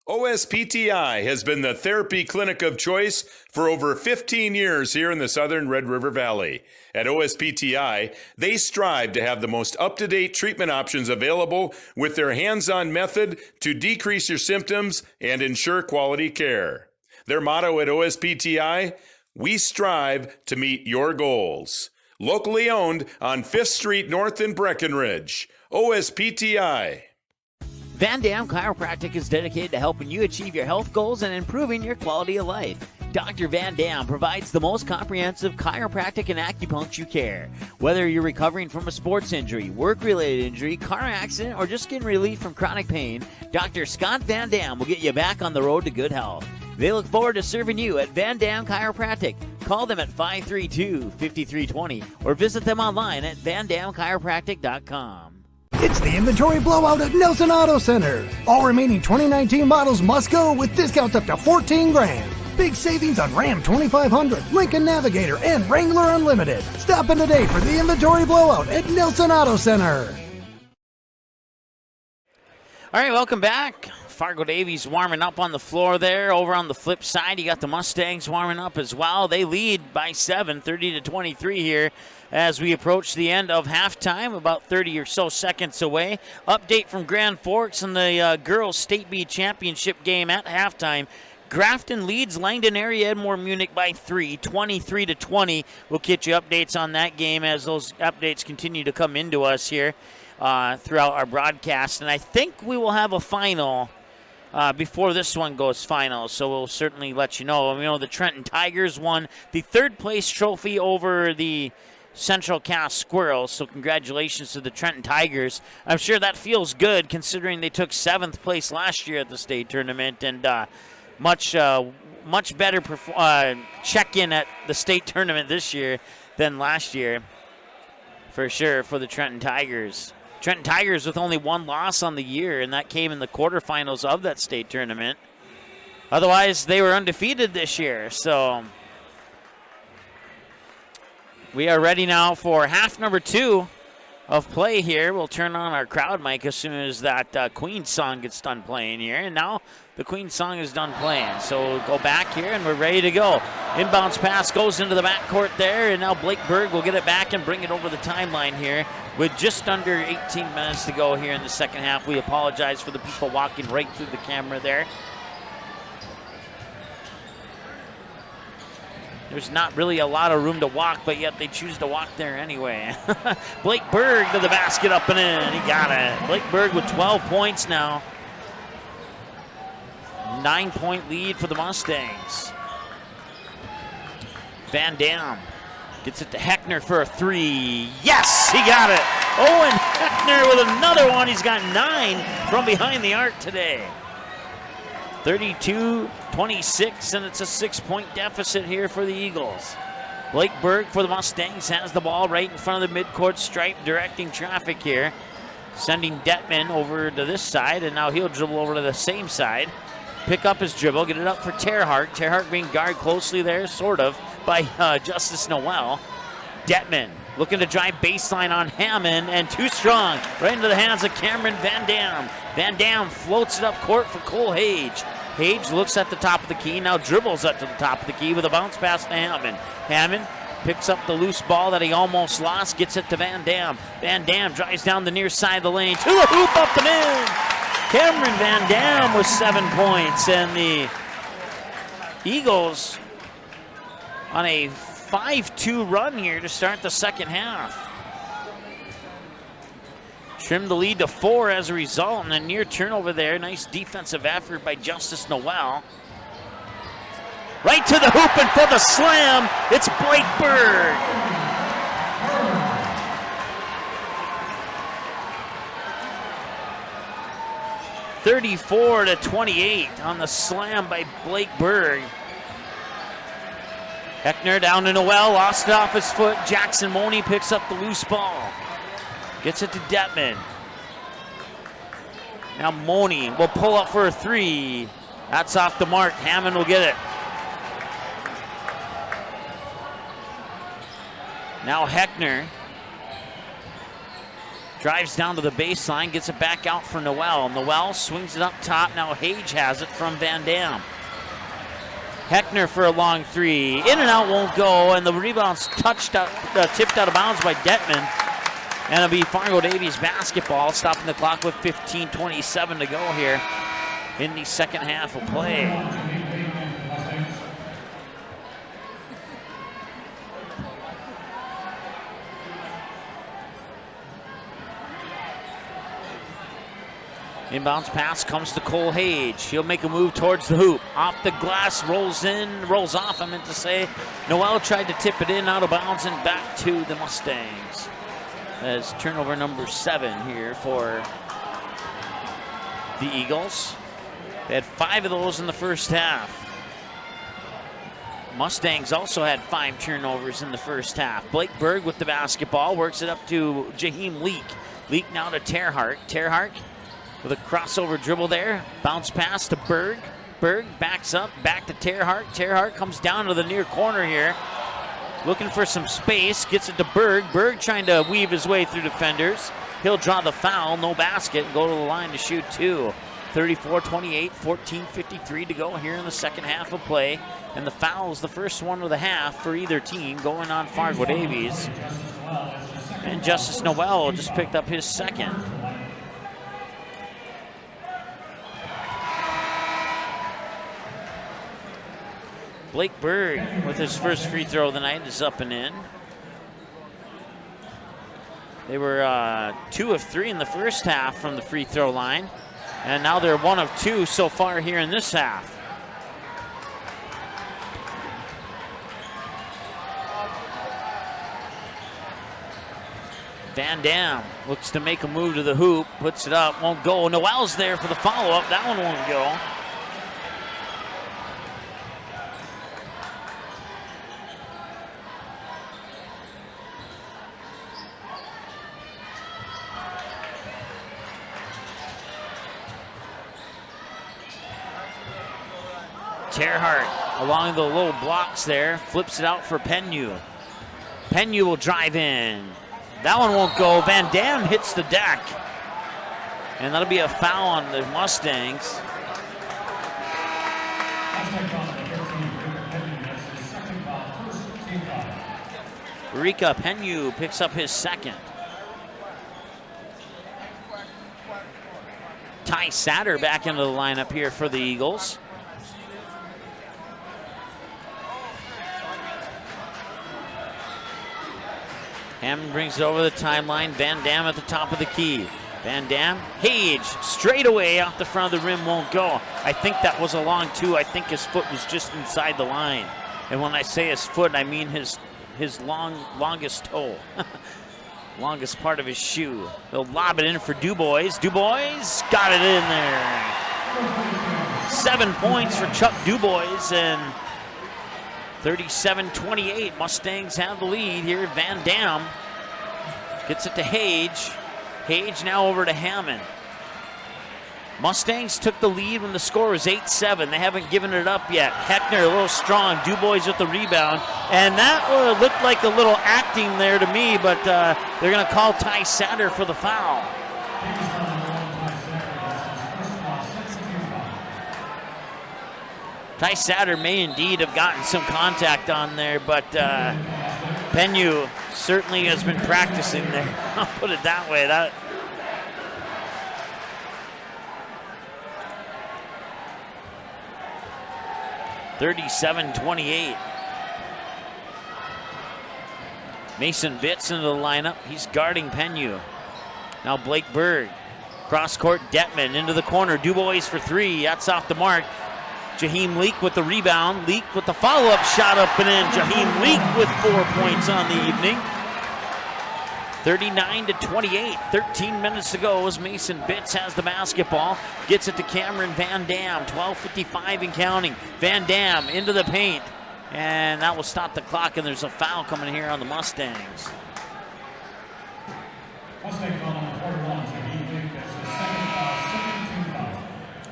OSPTI has been the therapy clinic of choice for over 15 years here in the southern Red River Valley. At OSPTI, they strive to have the most up-to-date treatment options available with their hands-on method to decrease your symptoms and ensure quality care. Their motto at OSPTI, we strive to meet your goals. Locally owned on 5th Street North in Breckenridge. OSPTI. Van Dam Chiropractic is dedicated to helping you achieve your health goals and improving your quality of life. Dr. Van Dam provides the most comprehensive chiropractic and acupuncture care. Whether you're recovering from a sports injury, work-related injury, car accident, or just getting relief from chronic pain, Dr. Scott Van Dam will get you back on the road to good health. They look forward to serving you at Van Dam Chiropractic. Call them at 532-5320 or visit them online at vandamchiropractic.com. It's the inventory blowout at Nelson Auto Center. All remaining 2019 models must go with discounts up to 14 grand. Big savings on Ram 2500, Lincoln Navigator, and Wrangler Unlimited. Stop in today for the inventory blowout at Nelson Auto Center. All right, welcome back. Fargo Davies warming up on the floor there. Over on the flip side, you got the Mustangs warming up as well. They lead by 7, 30-23 here as we approach the end of halftime, about 30 or so seconds away. Update from Grand Forks in the girls State B championship game at halftime. Grafton leads Langdon area Edmore Munich by 3, 23-20. We'll get you updates on that game as those updates continue to come into us here throughout our broadcast. And I think we will have a final before this one goes final, so we'll certainly let you know. You know, the Trenton Tigers won the third place trophy over the Central Cass Squirrels, so congratulations to the Trenton Tigers. I'm sure that feels good considering they took 7th place last year at the state tournament, and much better check-in at the state tournament this year than last year, for sure, for the Trenton Tigers. Trenton Tigers with only 1 loss on the year, and that came in the quarterfinals of that state tournament. Otherwise, they were undefeated this year. So we are ready now for half number 2 of play here. We'll turn on our crowd mic as soon as that Queen song gets done playing here. And now the Queen song is done playing. So we'll go back here and we're ready to go. Inbounds pass goes into the backcourt there, and now Blake Berg will get it back and bring it over the timeline here with just under 18 minutes to go here in the second half. We apologize for the people walking right through the camera there. There's not really a lot of room to walk, but yet they choose to walk there anyway. Blake Berg to the basket, up and in. He got it. Blake Berg with 12 points now. 9-point lead for the Mustangs. Van Dam gets it to Heckner for a 3. Yes, he got it. Owen Heckner with another one. He's got 9 from behind the arc today. 32-26, and it's a 6-point deficit here for the Eagles. Blake Berg for the Mustangs has the ball right in front of the midcourt stripe, directing traffic here. Sending Detman over to this side, and now he'll dribble over to the same side. Pick up his dribble, get it up for Terhart. Terhart being guarded closely there, sort of, by Justice Noel. Detman looking to drive baseline on Hammond, and too strong. Right into the hands of Cameron Van Dam. Van Dam floats it up court for Cole Hage. Hage looks at the top of the key, now dribbles up to the top of the key with a bounce pass to Hammond. Hammond picks up the loose ball that he almost lost, gets it to Van Dam. Van Dam drives down the near side of the lane, to the hoop, up and in. Cameron Van Dam with 7 points, and the Eagles on a 5-2 run here to start the second half. Trimmed the lead to 4 as a result, and a near turnover there. Nice defensive effort by Justice Noel. Right to the hoop, and for the slam, it's Blake Berg. (34-28) on the slam by Blake Berg. Heckner down to Noel, lost it off his foot. Jackson Money picks up the loose ball. Gets it to Detman. Now Money will pull up for a 3. That's off the mark. Hammond will get it. Now Heckner drives down to the baseline, gets it back out for Noel. Noel swings it up top. Now Hage has it from Van Dam. Heckner for a long 3. In and out won't go, and the rebound's tipped out of bounds by Detman. And it'll be Fargo Davies basketball, stopping the clock with 15:27 to go here in the second half of play. Inbounds pass comes to Cole Hage. He'll make a move towards the hoop. Off the glass, rolls off, I meant to say. Noel tried to tip it in, out of bounds, and back to the Mustangs. As turnover number 7 here for the Eagles. They had 5 of those in the first half. Mustangs also had 5 turnovers in the first half. Blake Berg with the basketball, works it up to Jaheim Leak. Leak now to Terhart. Terhart with a crossover dribble there. Bounce pass to Berg. Berg backs up, back to Terhart. Terhart comes down to the near corner here. Looking for some space, gets it to Berg. Berg trying to weave his way through defenders. He'll draw the foul, no basket, go to the line to shoot two. 34-28, 14:53 to go here in the second half of play. And the foul's the first one of the half for either team going on Fargo Davies. And Justice Noel just picked up his second. Blake Berg with his first free throw of the night is up and in. They were 2 of 3 in the first half from the free throw line. And now they're 1 of 2 so far here in this half. Van Dam looks to make a move to the hoop, puts it up, won't go. Noel's there for the follow-up, that one won't go. Terhart along the low blocks there, flips it out for Penyu. Penyu will drive in. That one won't go. Van Dam hits the deck. And that'll be a foul on the Mustangs. Rika Penyu picks up his second. Ty Satter back into the lineup here for the Eagles. Hammond brings it over the timeline. Van Dam at the top of the key. Van Dam, Hage, straight away off the front of the rim, won't go. I think that was a long two. I think his foot was just inside the line. And when I say his foot, I mean his longest toe. Longest part of his shoe. They'll lob it in for Dubois. Dubois got it in there. 7 points for Chuck Dubois, and 37-28, Mustangs have the lead here. Van Dam gets it to Hage. Hage now over to Hammond. Mustangs took the lead when the score was 8-7. They haven't given it up yet. Heckner a little strong. Dubois with the rebound. And that looked like a little acting there to me, but they're going to call Ty Satter for the foul. Ty Satter may indeed have gotten some contact on there, but Penyu certainly has been practicing there. I'll put it that way. 37-28. Mason Bitts into the lineup. He's guarding Penyu. Now Blake Berg. Cross court, Detman into the corner. Dubois for three. That's off the mark. Jaheim Leak with the rebound. Leak with the follow-up shot up and in. Jaheim Leak with 4 points on the evening. 39-28. 13 minutes to go as Mason Bitts has the basketball. Gets it to Cameron Van Dam. 12:55 and counting. Van Dam into the paint. And that will stop the clock, and there's a foul coming here on the Mustangs. Mustang foul number 41, Jaheim Leak. That's his second foul.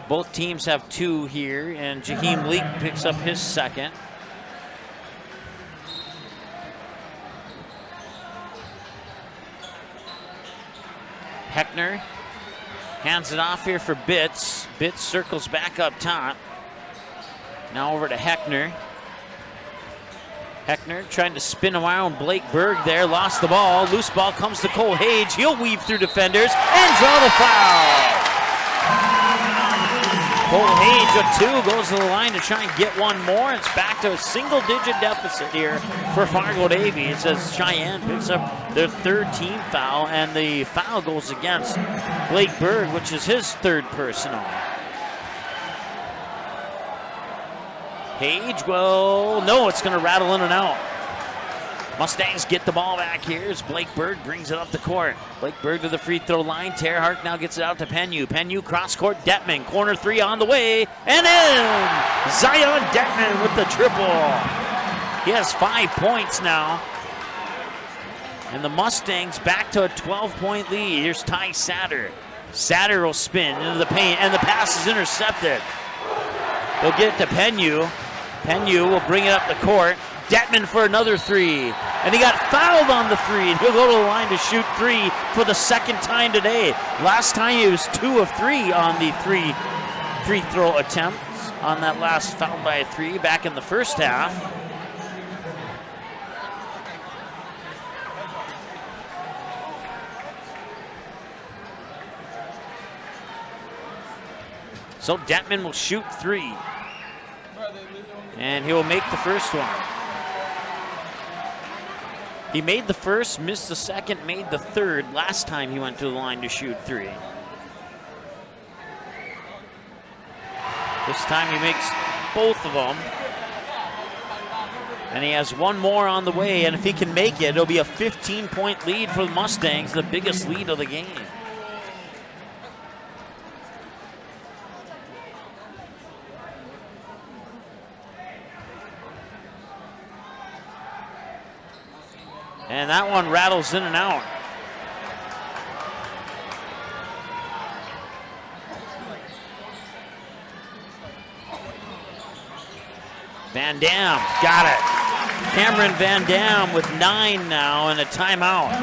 Both teams have two here, and Jaheim Leak picks up his second. Heckner hands it off here for Bitts. Bitts circles back up top. Now over to Heckner. Heckner trying to spin around Blake Berg there, lost the ball. Loose ball comes to Cole Hage. He'll weave through defenders and draw the foul. Cole Hage with two, goes to the line to try and get one more. It's back to a single-digit deficit here for Fargo Davies as Cheyenne picks up their third team foul, and the foul goes against Blake Berg, which is his third personal. Hage, well, no, it's going to rattle in and out. Mustangs get the ball back here as Blake Berg brings it up the court. Blake Berg to the free throw line. Terhart now gets it out to Penyu. Penyu cross court. Detman, corner three on the way, and in! Zion Detman with the triple. He has 5 points now. And the Mustangs back to a 12-point lead. Here's Ty Satter. Satter will spin into the paint, and the pass is intercepted. They'll get it to Penyu. Penyu will bring it up the court. Detman for another three. And he got fouled on the three. And he'll go to the line to shoot three for the second time today. Last time he was 2 of 3 on the free throw attempts on that last foul by a three back in the first half. So Detman will shoot three. And he will make the first one. He made the first, missed the second, made the third last time he went to the line to shoot three. This time he makes both of them. And he has one more on the way, and if he can make it, it'll be a 15-point lead for the Mustangs, the biggest lead of the game. And that one rattles in and out. Van Dam got it. Cameron Van Dam with 9 now and a timeout.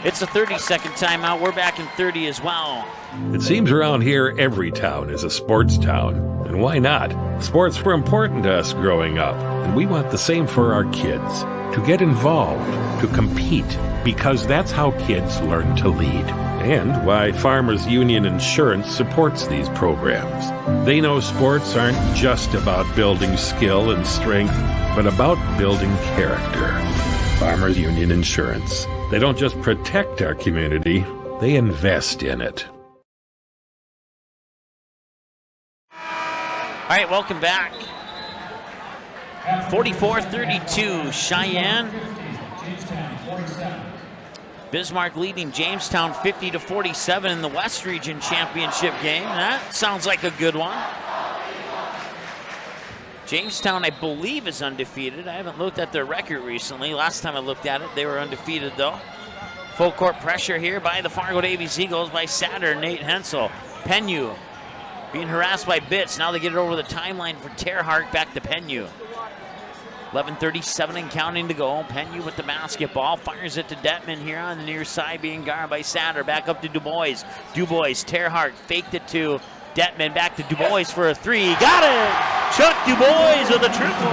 It's a 30-second timeout. We're back in 30 as well. It seems around here every town is a sports town. And why not? Sports were important to us growing up, and we want the same for our kids. To get involved, to compete, because that's how kids learn to lead. And why Farmers Union Insurance supports these programs. They know sports aren't just about building skill and strength, but about building character. Farmers Union Insurance. They don't just protect our community, they invest in it. All right, welcome back. 44-32, Sheyenne. Bismarck leading Jamestown 50-47 in the West Region Championship game. That sounds like a good one. Jamestown, I believe, is undefeated. I haven't looked at their record recently. Last time I looked at it, they were undefeated, though. Full court pressure here by the Fargo Davies Eagles by Satter, Nate Hensel. Penyu being harassed by Bitts. Now they get it over the timeline for Terhart, back to Penyu. 11:37 and counting to go. Penyu with the basketball. Fires it to Detman here on the near side, being guarded by Satter. Back up to Dubois. Dubois, Terhart faked it to Detman. Back to Dubois for a three. Got it! Chuck Dubois with a triple.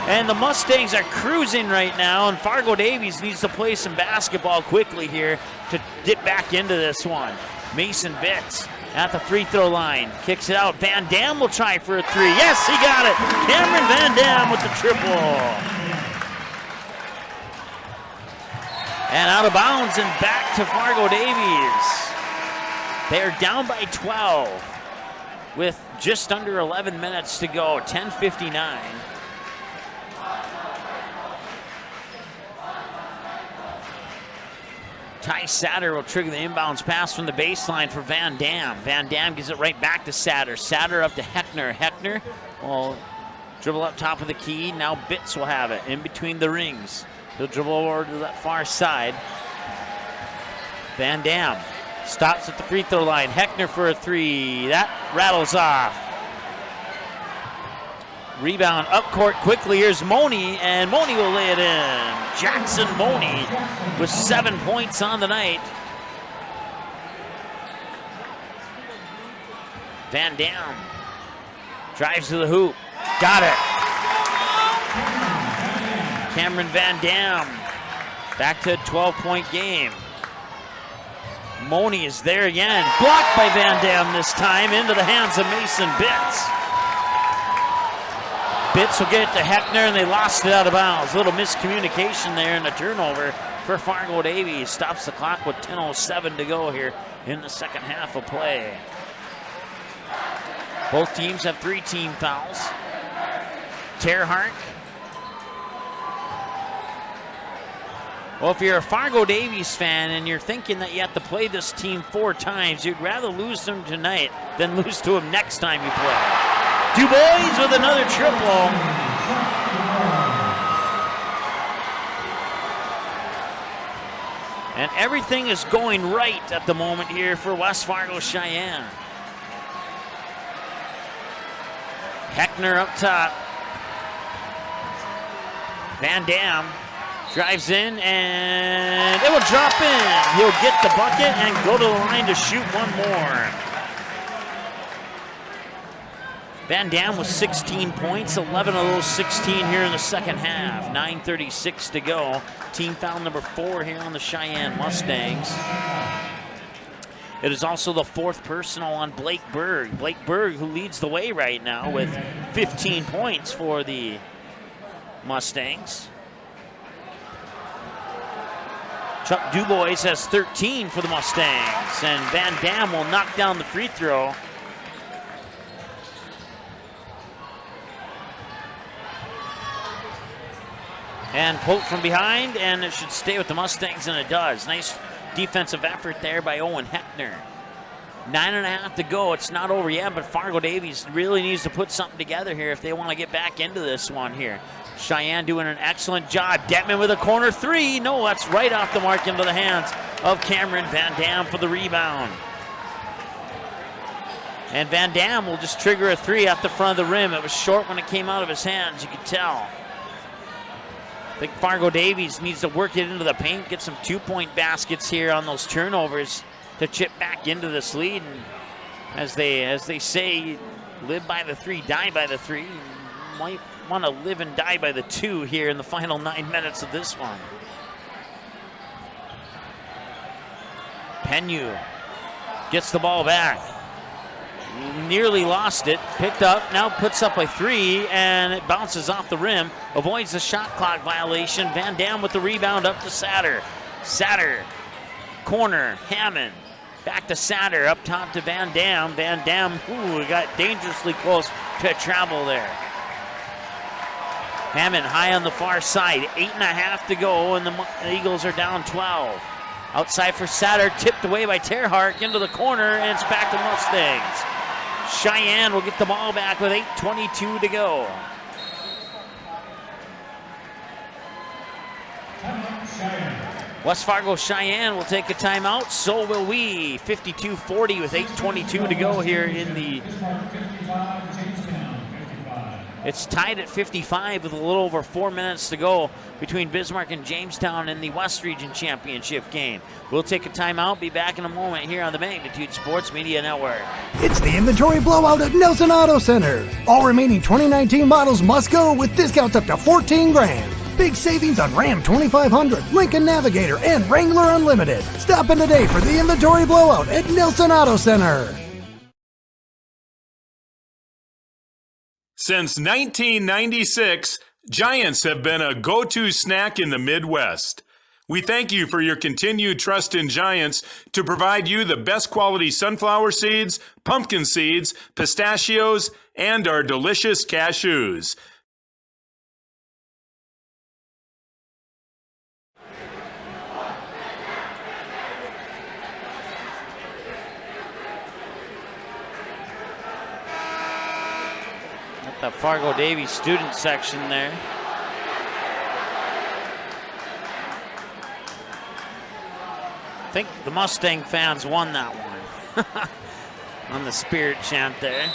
And the Mustangs are cruising right now, and Fargo Davies needs to play some basketball quickly here to get back into this one. Mason Bitts at the free throw line, kicks it out. Van Dam will try for a three. Yes, he got it. Cameron Van Dam with the triple. And out of bounds and back to Fargo Davies. They are down by 12 with just under 11 minutes to go. 10:59. Ty Satter will trigger the inbounds pass from the baseline for Van Dam. Van Dam gives it right back to Satter. Satter up to Heckner. Heckner will dribble up top of the key. Now Bitts will have it in between the rings. He'll dribble over to that far side. Van Dam stops at the free throw line. Heckner for a three. That rattles off. Rebound up court quickly. Here's Money, and Money will lay it in. Jackson Money with 7 points on the night. Van Dam drives to the hoop. Got it. Cameron Van Dam back to a 12-point game. Money is there again. Blocked by Van Dam this time into the hands of Mason Bitts. Bitts will get it to Heckner, and they lost it out of bounds. A little miscommunication there, and a turnover for Fargo Davies. Stops the clock with 10:07 to go here in the second half of play. Both teams have 3 team fouls. Terhart. Well, if you're a Fargo Davies fan and you're thinking that you have to play this team 4 times, you'd rather lose them tonight than lose to them next time you play. Dubois with another triple. Everything is going right at the moment here for West Fargo Sheyenne. Heckner up top. Van Dam drives in and it will drop in. He'll get the bucket and go to the line to shoot one more. Van Dam with 16 points, 11 of those 16 here in the second half. 9:36 to go. Team foul number 4 here on the Sheyenne Mustangs. It is also the 4th personal on Blake Berg. Blake Berg, who leads the way right now with 15 points for the Mustangs. Chuck Dubois has 13 for the Mustangs, and Van Dam will knock down the free throw. And pulled from behind, and it should stay with the Mustangs, and it does. Nice defensive effort there by Owen Heckner. 9.5 to go. It's not over yet, but Fargo Davies really needs to put something together here if they want to get back into this one here. Sheyenne doing an excellent job. Detman with a corner 3. No, that's right off the mark into the hands of Cameron Van Dam for the rebound. And Van Dam will just trigger a 3 at the front of the rim. It was short when it came out of his hands, you could tell. I think Fargo Davies needs to work it into the paint, get some 2-point baskets here on those turnovers to chip back into this lead. And as they say, live by the 3, die by the 3. You might want to live and die by the 2 here in the final 9 minutes of this one. Penyu gets the ball back. Nearly lost it, picked up, now puts up a 3, and it bounces off the rim, avoids the shot clock violation. Van Dam with the rebound up to Satter. Satter, corner, Hammond, back to Satter, up top to Van Dam. Van Dam, got dangerously close to travel there. Hammond high on the far side, 8.5 to go, and the Eagles are down 12. Outside for Satter, tipped away by Terhark into the corner, and it's back to Mustangs. Sheyenne will get the ball back with 8:22 to go. West Fargo Sheyenne will take a timeout, so will we. 52-40 with 8:22 to go here in the... It's tied at 55 with a little over 4 minutes to go between Bismarck and Jamestown in the West Region Championship game. We'll take a timeout, be back in a moment here on the Magnitude Sports Media Network. It's the inventory blowout at Nelson Auto Center. All remaining 2019 models must go with discounts up to $14,000. Big savings on Ram 2500, Lincoln Navigator, and Wrangler Unlimited. Stop in today for the inventory blowout at Nelson Auto Center. Since 1996, Giants have been a go-to snack in the Midwest. We thank you for your continued trust in Giants to provide you the best quality sunflower seeds, pumpkin seeds, pistachios, and our delicious cashews. The Fargo Davies student section there. I think the Mustang fans won that one on the spirit chant there.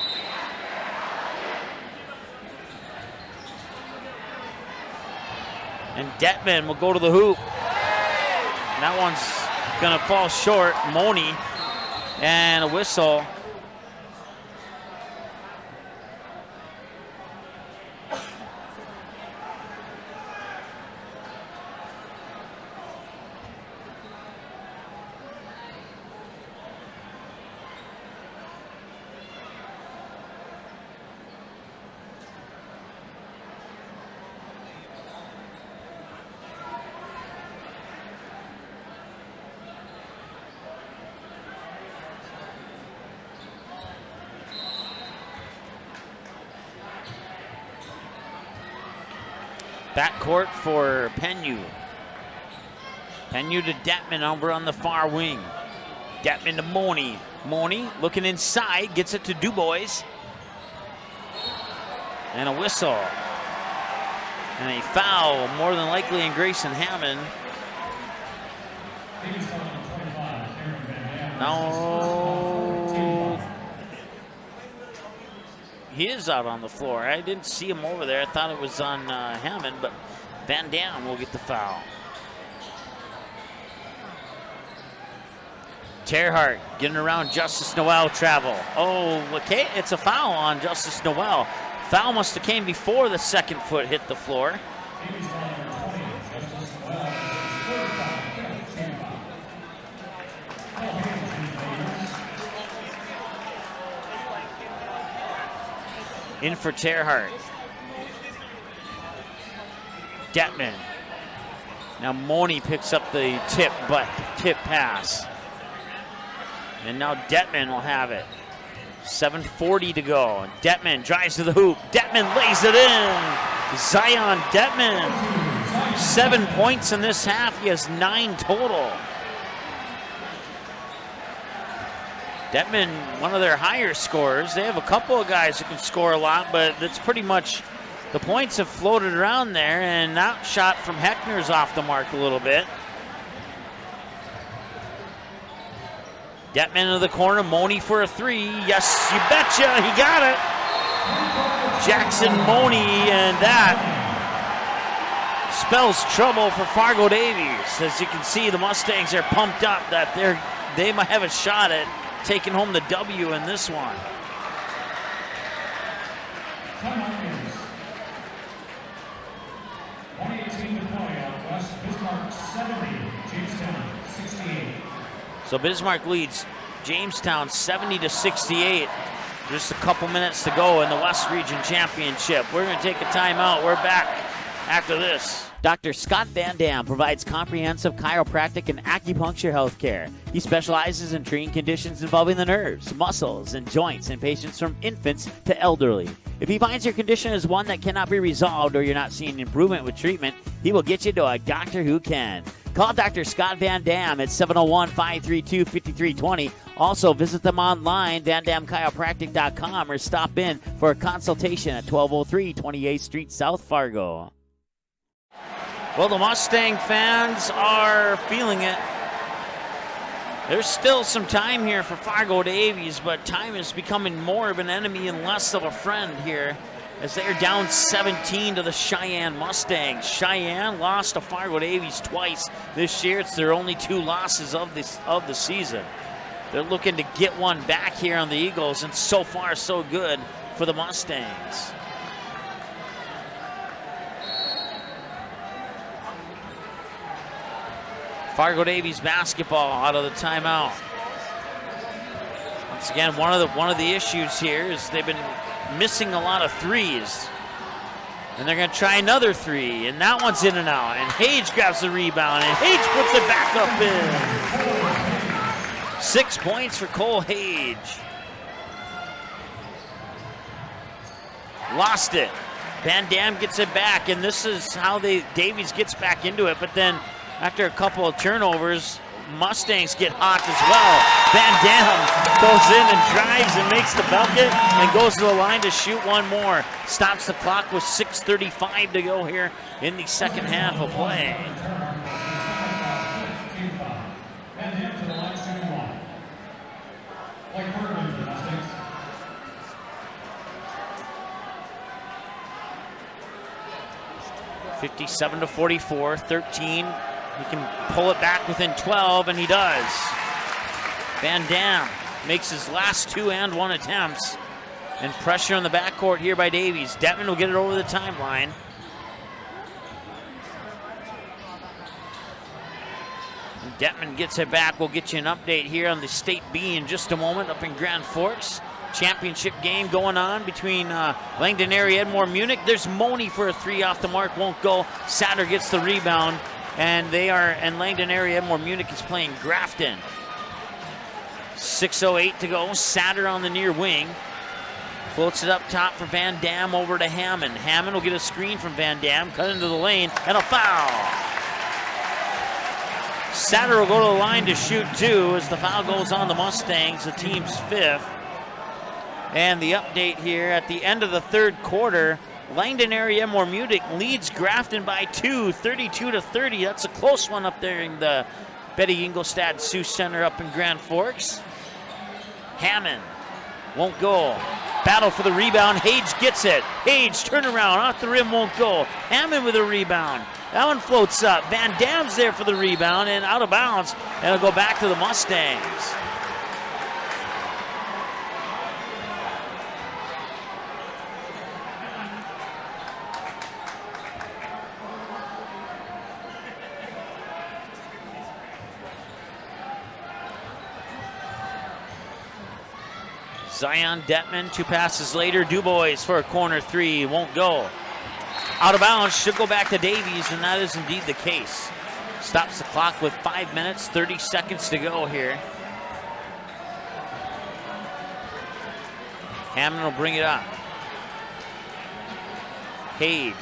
And Detman will go to the hoop. And that one's gonna fall short. Moni and a whistle. Backcourt for Penyu. Penyu to Detman over on the far wing. Detman to Moni. Moni looking inside, gets it to Dubois. And a whistle. And a foul, more than likely, in Grayson Hammond. Now, he is out on the floor. I didn't see him over there. I thought it was on Hammond, but Van Dam will get the foul. Terhart getting around Justice Noel travel. Oh, okay, it's a foul on Justice Noel. Foul must have came before the second foot hit the floor. In for Terhart. Detman. Now Moni picks up the tip pass. And now Detman will have it. 7:40 to go. Detman drives to the hoop. Detman lays it in. Zion Detman. 7 points in this half. He has 9 total. Detman, one of their higher scorers. They have a couple of guys who can score a lot, but that's pretty much the points have floated around there, and that shot from Heckner's off the mark a little bit. Detman into the corner, Moni for a 3. Yes, you betcha, he got it. Jackson Moni, and that spells trouble for Fargo Davies. As you can see, the Mustangs are pumped up that they might have a shot at taking home the W in this one. So Bismarck leads Jamestown 70-68. Just a couple minutes to go in the West Region Championship. We're going to take a timeout. We're back after this. Dr. Scott Van Dam provides comprehensive chiropractic and acupuncture health care. He specializes in treating conditions involving the nerves, muscles, and joints in patients from infants to elderly. If he finds your condition is one that cannot be resolved or you're not seeing improvement with treatment, he will get you to a doctor who can. Call Dr. Scott Van Dam at 701-532-5320. Also, visit them online, vandamchiropractic.com, or stop in for a consultation at 1203 28th Street, South Fargo. Well, the Mustang fans are feeling it. There's still some time here for Fargo Davies, but time is becoming more of an enemy and less of a friend here, as they are down 17 to the Sheyenne Mustangs. Sheyenne lost to Fargo Davies twice this year. It's their only 2 losses of the season. They're looking to get one back here on the Eagles, and so far so good for the Mustangs. Fargo Davies basketball out of the timeout. Once again, one of the issues here is they've been missing a lot of threes. And they're going to try another 3, and that one's in and out. And Hage grabs the rebound, and Hage puts it back up in. 6 points for Cole Hage. Lost it. Van Dam gets it back, and this is how Davies gets back into it. But then after a couple of turnovers, Mustangs get hot as well. Van Dam goes in and drives and makes the bucket and goes to the line to shoot one more. Stops the clock with 6:35 to go here in the second half of play. Van Dam to the line, shooting 1. Like Bergman for the Mustangs. (57-44), 13. He can pull it back within 12, and he does. Van Dam makes his last 2 and 1 attempts. And pressure on the backcourt here by Davies. Detman will get it over the timeline. Detman gets it back. We'll get you an update here on the State B in just a moment up in Grand Forks. Championship game going on between Langdon area and Edmore Munich. There's Moni for a 3 off the mark, won't go. Satter gets the rebound, and Langdon area Edmore Munich is playing Grafton. 6:08 to go. Satter on the near wing. Floats it up top for Van Dam over to Hammond. Hammond will get a screen from Van Dam, cut into the lane, and a foul. Satter will go to the line to shoot 2 as the foul goes on the Mustangs, the team's 5th. And the update here at the end of the third quarter, Langdon area Edmore Munich leads Grafton by 2, 32-30. That's a close one up there in the Betty Ingolstadt Sioux Center up in Grand Forks. Hammond won't go. Battle for the rebound. Hage gets it. Hage turnaround off the rim, won't go. Hammond with a rebound. That one floats up. Van Dam's there for the rebound and out of bounds. And it'll go back to the Mustangs. Zion Detman, 2 passes later. Dubois for a corner 3, won't go. Out of bounds, should go back to Davies, and that is indeed the case. Stops the clock with 5 minutes, 30 seconds to go here. Hammond will bring it up. Hage.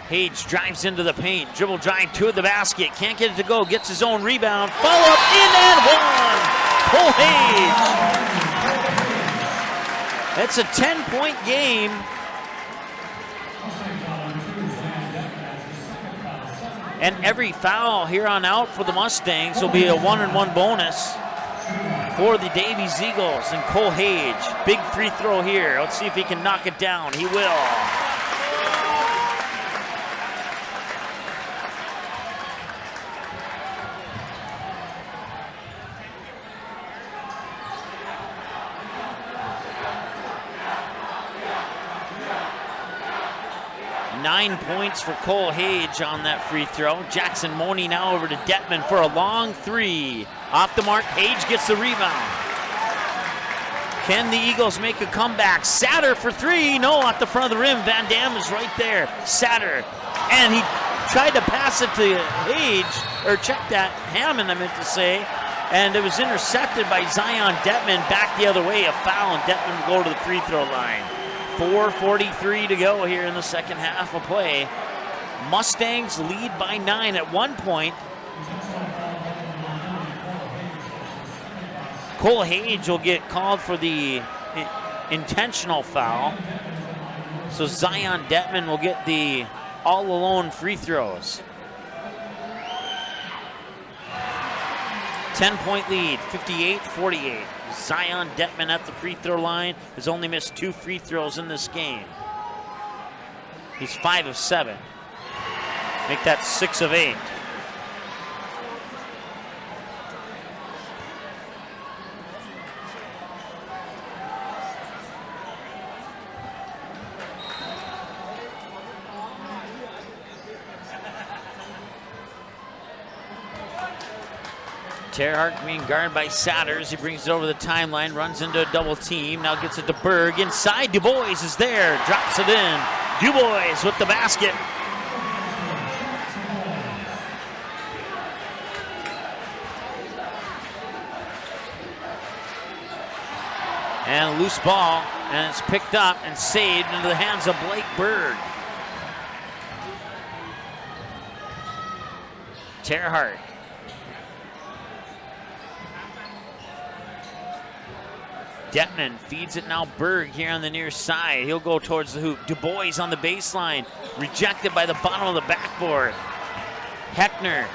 Hage drives into the paint. Dribble drive to the basket. Can't get it to go. Gets his own rebound. Follow up in and one. Cole Hage. It's a 10-point game. And every foul here on out for the Mustangs will be a 1-and-1 bonus for the Davies Eagles. And Cole Hage, big free throw here. Let's see if he can knock it down. He will. Nine points for Cole Hage on that free throw. Jackson Money now over to Detman for a long 3. Off the mark, Hage gets the rebound. Can the Eagles make a comeback? Satter for 3. No, at the front of the rim. Van Dam is right there. Satter. And he tried to pass it to Hage, or check that, Hammond I meant to say. And it was intercepted by Zion Detman back the other way. A foul, and Detman will go to the free throw line. 4:43 to go here in the second half of play. Mustangs lead by 9 at one point. Cole Hage will get called for the intentional foul. So Zion Detman will get the all-alone free throws. 10-point lead, 58-48. Zion Detman at the free throw line has only missed 2 free throws in this game. He's 5 of 7. Make that 6 of 8. Terhart being guarded by Satters. He brings it over the timeline, runs into a double team. Now gets it to Berg. Inside, Dubois is there. Drops it in. Dubois with the basket. And a loose ball, and it's picked up and saved into the hands of Blake Berg. Terhart. Detman feeds it now. Berg here on the near side. He'll go towards the hoop. Dubois on the baseline. Rejected by the bottom of the backboard. Heckner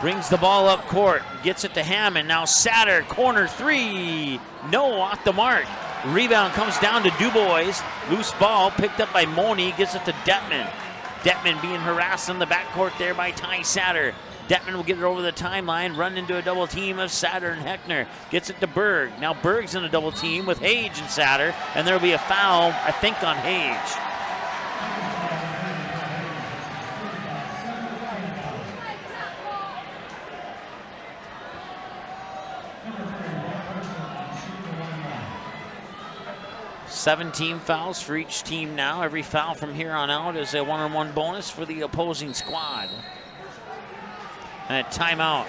brings the ball up court. Gets it to Hammond. Now Satter. Corner 3. No, off the mark. Rebound comes down to Dubois. Loose ball picked up by Money. Gets it to Detman. Detman being harassed in the backcourt there by Ty Satter. Detman will get it over the timeline, run into a double team of Satter and Heckner. Gets it to Berg. Now Berg's in a double team with Hage and Satter, and there'll be a foul, I think, on Hage. Seven fouls for each team now. Every foul from here on out is a 1-on-1 bonus for the opposing squad. And a timeout,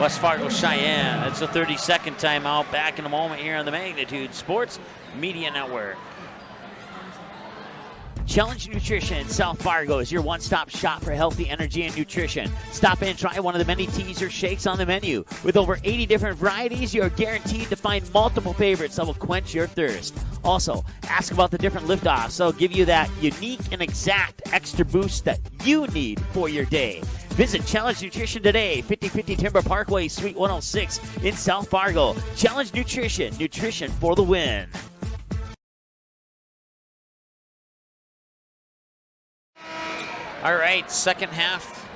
West Fargo Sheyenne. It's a 30-second timeout. Back in a moment here on the Magnitude Sports Media Network. Challenge Nutrition in South Fargo is your one-stop shop for healthy energy and nutrition. Stop in and try one of the many teas or shakes on the menu. With over 80 different varieties, you are guaranteed to find multiple favorites that will quench your thirst. Also, ask about the different liftoffs. They'll give you that unique and exact extra boost that you need for your day. Visit Challenge Nutrition today, 5050 Timber Parkway, Suite 106 in South Fargo. Challenge Nutrition, nutrition for the win. All right, second half.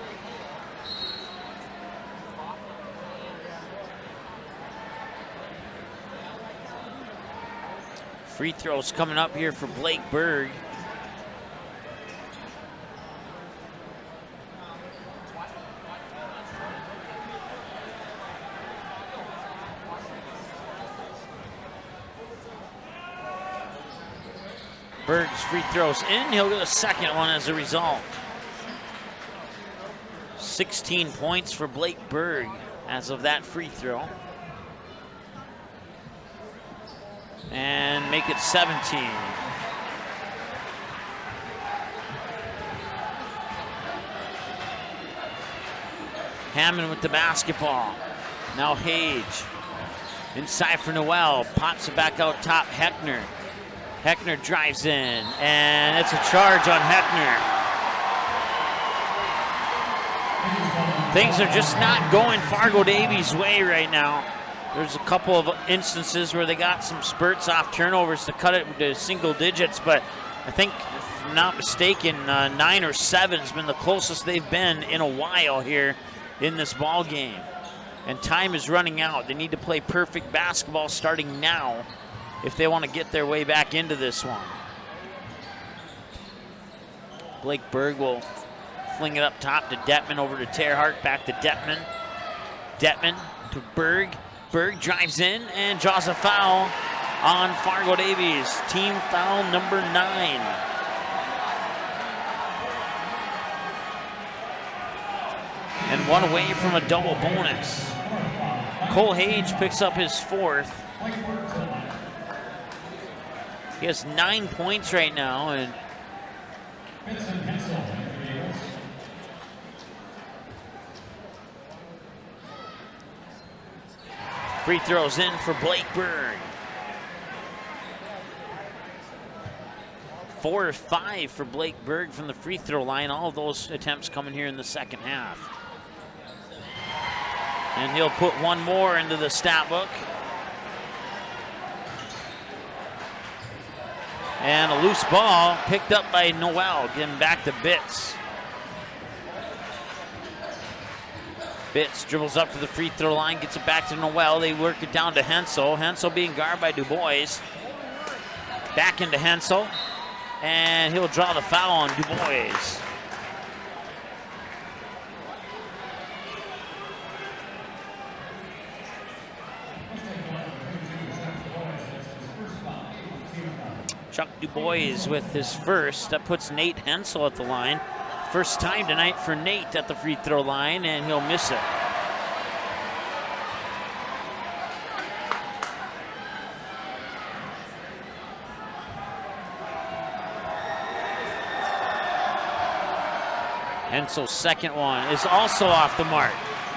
Free throws coming up here for Blake Berg. Berg's free throws in. He'll get a second one as a result. 16 points for Blake Berg as of that free throw. And make it 17. Hammond with the basketball. Now Hage. Inside for Noel. Pops it back out top. Heckner. Heckner drives in. And it's a charge on Heckner. Things are just not going Fargo Davies' way right now. There's a couple of instances where they got some spurts off turnovers to cut it to single digits, but I think, if I'm not mistaken, 9 or 7 has been the closest they've been in a while here in this ball game. And time is running out. They need to play perfect basketball starting now if they want to get their way back into this one. Blake Berg will fling it up top to Detman, over to Terhart, back to Detman. Detman to Berg. Berg drives in and draws a foul on Fargo Davies. Team foul number 9. And one away from a double bonus. Cole Hage picks up his 4th. He has 9 points right now, and free throws in for Blake Berg. 4 or 5 for Blake Berg from the free throw line. All of those attempts coming here in the second half. And he'll put one more into the stat book. And a loose ball picked up by Noel, getting back to Bitts. Bitts dribbles up to the free throw line, gets it back to Noel. They work it down to Hensel. Hensel being guarded by Dubois. Back into Hensel. And he'll draw the foul on Dubois. Chuck Dubois with his first. That puts Nate Hensel at the line. First time tonight for Nate at the free throw line, and he'll miss it. Hensel's second one is also off the mark.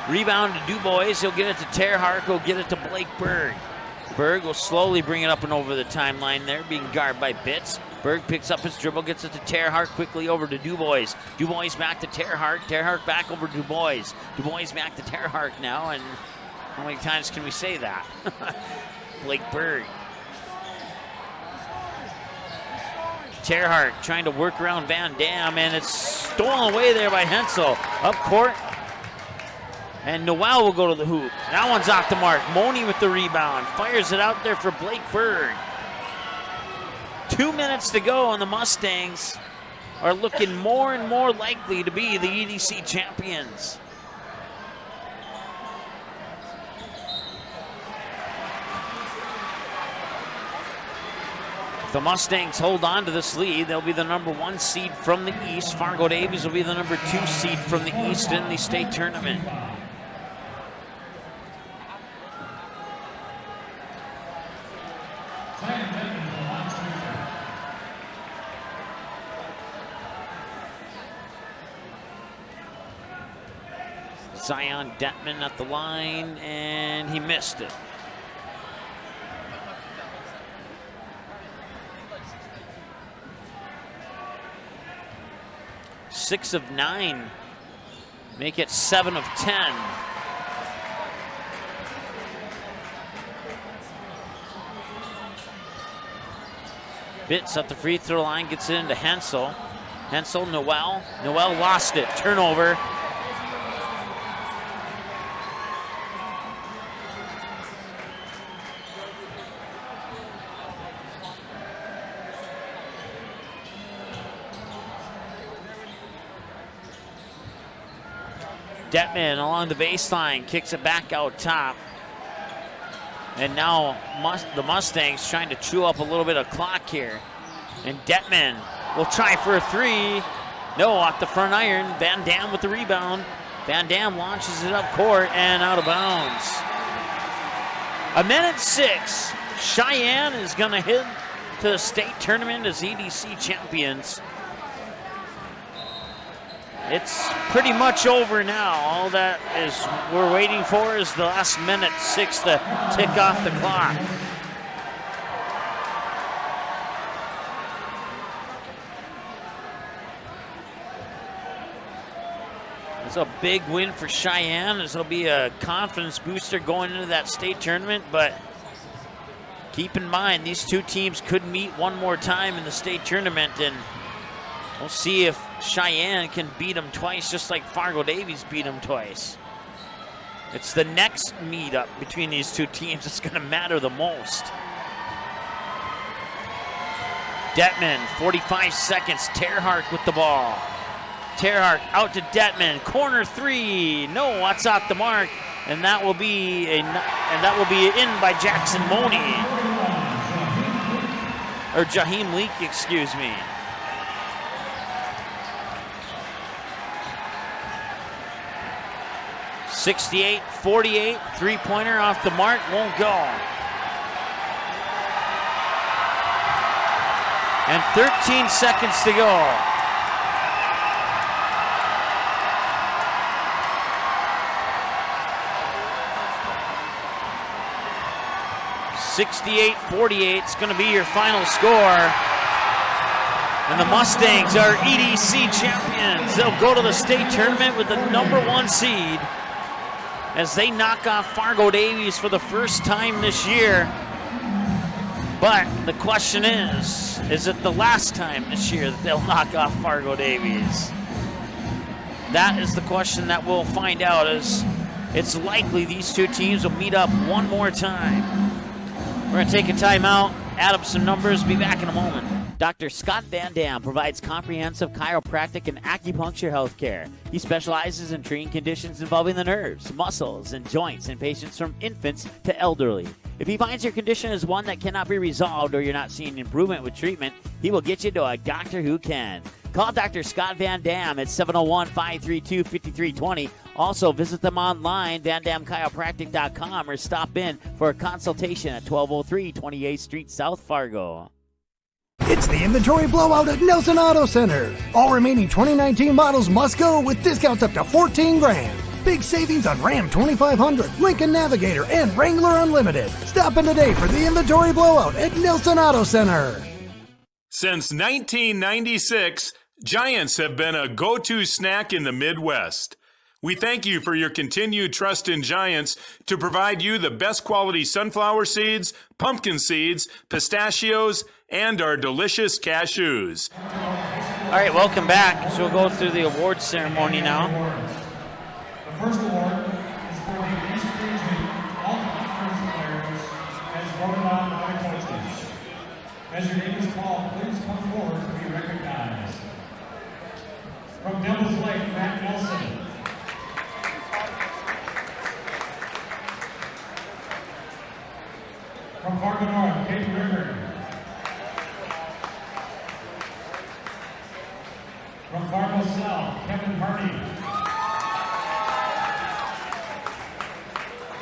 Rebound to Dubois. He'll get it to Terhart. He'll get it to Blake Berg. Berg will slowly bring it up and over the timeline there, being guarded by Bitts. Berg picks up his dribble, gets it to Terhart, quickly over to Dubois. Dubois back to Terhart. Terhart back over to Dubois. Dubois back to Terhart now, and how many times can we say that? Blake Berg. Terhart trying to work around Van Dam, and it's stolen away there by Hensel. Up court. And Noel will go to the hoop. That one's off the mark. Money with the rebound. Fires it out there for Blake Berg. 2 minutes to go, and the Mustangs are looking more and more likely to be the EDC champions. If the Mustangs hold on to this lead, they'll be the #1 seed from the East. Fargo Davies will be the #2 seed from the East in the state tournament. Zion Detman at the line, and he missed it. Six of 9 Make it 7 of 10. Bitts at the free throw line, gets it into Hensel. Hensel, Noel. Noel lost it. Turnover. Detman along the baseline, kicks it back out top. And now the Mustangs trying to chew up a little bit of clock here. And Detman will try for a three. No, off the front iron. Van Dam with the rebound. Van Dam launches it up court and out of bounds. 1:06. Sheyenne is going to head to the state tournament as EDC champions. It's pretty much over now. All that is we're waiting for is the last minute 6 to tick off the clock. It's a big win for Sheyenne. This will be a confidence booster going into that state tournament, but keep in mind these two teams could meet one more time in the state tournament, and we'll see if Sheyenne can beat them twice, just like Fargo Davies beat them twice. It's the next meetup between these two teams that's going to matter the most. Detman, 45 seconds. Terhark with the ball. Terhark out to Detman. Corner three. No, that's off the mark, and that will be in by Jackson Money, or Jaheim Leak, excuse me. 68-48, three-pointer off the mark, won't go. And 13 seconds to go. (68-48) is going to be your final score. And the Mustangs are EDC champions. They'll go to the state tournament with the #1 seed as they knock off Fargo Davies for the first time this year. But the question is it the last time this year that they'll knock off Fargo Davies? That is the question that we'll find out, as it's likely these two teams will meet up one more time. We're going to take a timeout, add up some numbers, be back in a moment. Dr. Scott Van Dam provides comprehensive chiropractic and acupuncture health care. He specializes in treating conditions involving the nerves, muscles, and joints in patients from infants to elderly. If he finds your condition is one that cannot be resolved or you're not seeing improvement with treatment, he will get you to a doctor who can. Call Dr. Scott Van Dam at 701-532-5320. Also, visit them online, vandamchiropractic.com, or stop in for a consultation at 1203 28th Street, South Fargo. It's the inventory blowout at Nelson Auto Center. All remaining 2019 models must go with discounts up to $14,000. Big savings on Ram 2500, Lincoln Navigator, and Wrangler Unlimited. Stop in today for the inventory blowout at Nelson Auto Center. Since 1996, Giants have been a go-to snack in the Midwest. We thank you for your continued trust in Giants to provide you the best quality sunflower seeds, pumpkin seeds, pistachios, and our delicious cashews. All right, welcome back. So we'll go through the awards ceremony now. The first award is for the East Region All-Conference players as voted on by coaches. As your name is called, please come forward to be recognized. From Devil's Lake, Matt Nelson. From Fargo North, Kate River. From Fargo South, Kevin Hardy.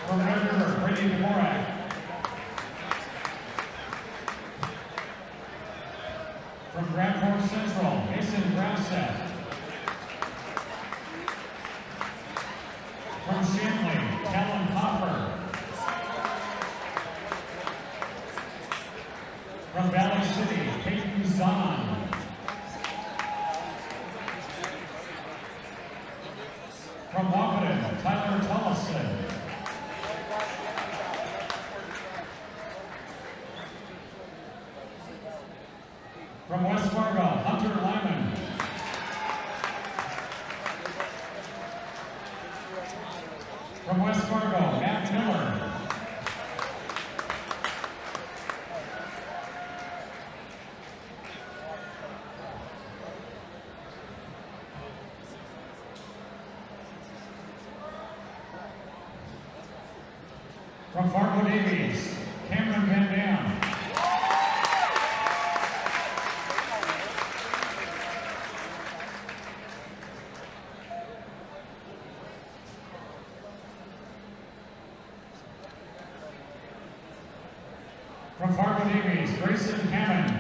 From Red River, Brady Dvorak. From Grand Forks Central, Mason Grasset. From Shanley, Talon Hopper. From Valley City, Peyton Zahn. From Wahpeton, Tyler Tollefson. From West Fargo, Hunter Lyman. From West Fargo, Matt Miller. From Fargo Davies, Cameron Van Dam. From Fargo Davies, Grayson Hammond.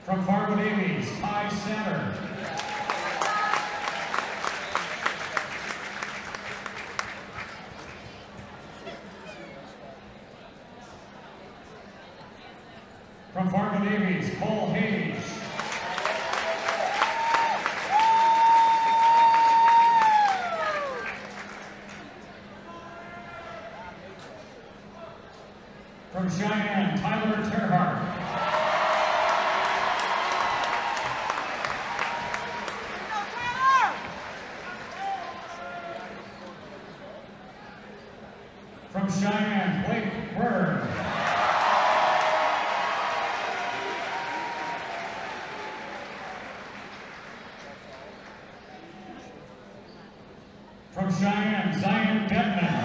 From Fargo Davies, Ty Satter. From Fargo Davies, Cole Hayes. From Sheyenne, Tyler Terhart. From Sheyenne, Blake Bird. From Sheyenne, Zion Detman.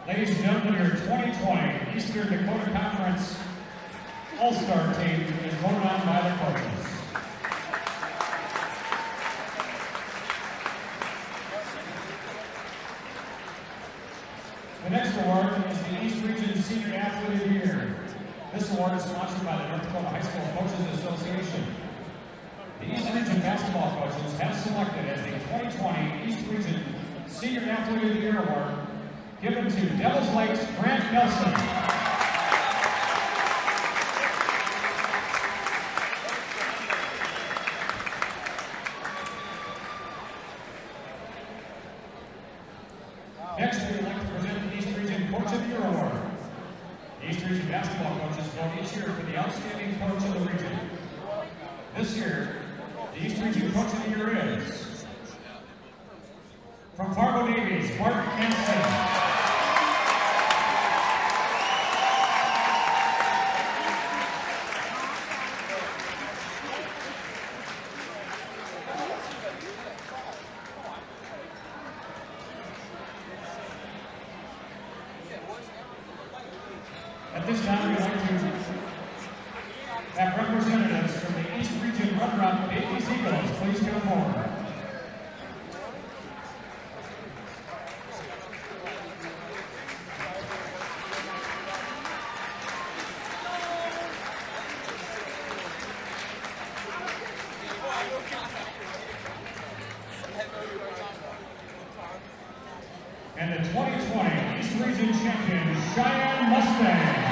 Ladies and gentlemen, your 2020 Eastern Dakota Conference All-Star team is voted on by the coaches. The next award is the East Region Senior Athlete of the Year. This award is sponsored by the North Dakota High School Coaches Association. The East Region basketball coaches have selected as the 2020 East Region Senior Athlete of the Year award given to Devils Lake's Grant Nelson. Next, we would like to present the East Region Coach of the Year award. The East Region basketball coaches vote each year for the outstanding coach of the region. This year, the East Region Coach of the Year is from Fargo Davies, Mark Hansen. At this time, we'd like to have representatives from the East Region runner-up Davies Eagles please come forward. And the 2020 East Region champion, Sheyenne Mustangs.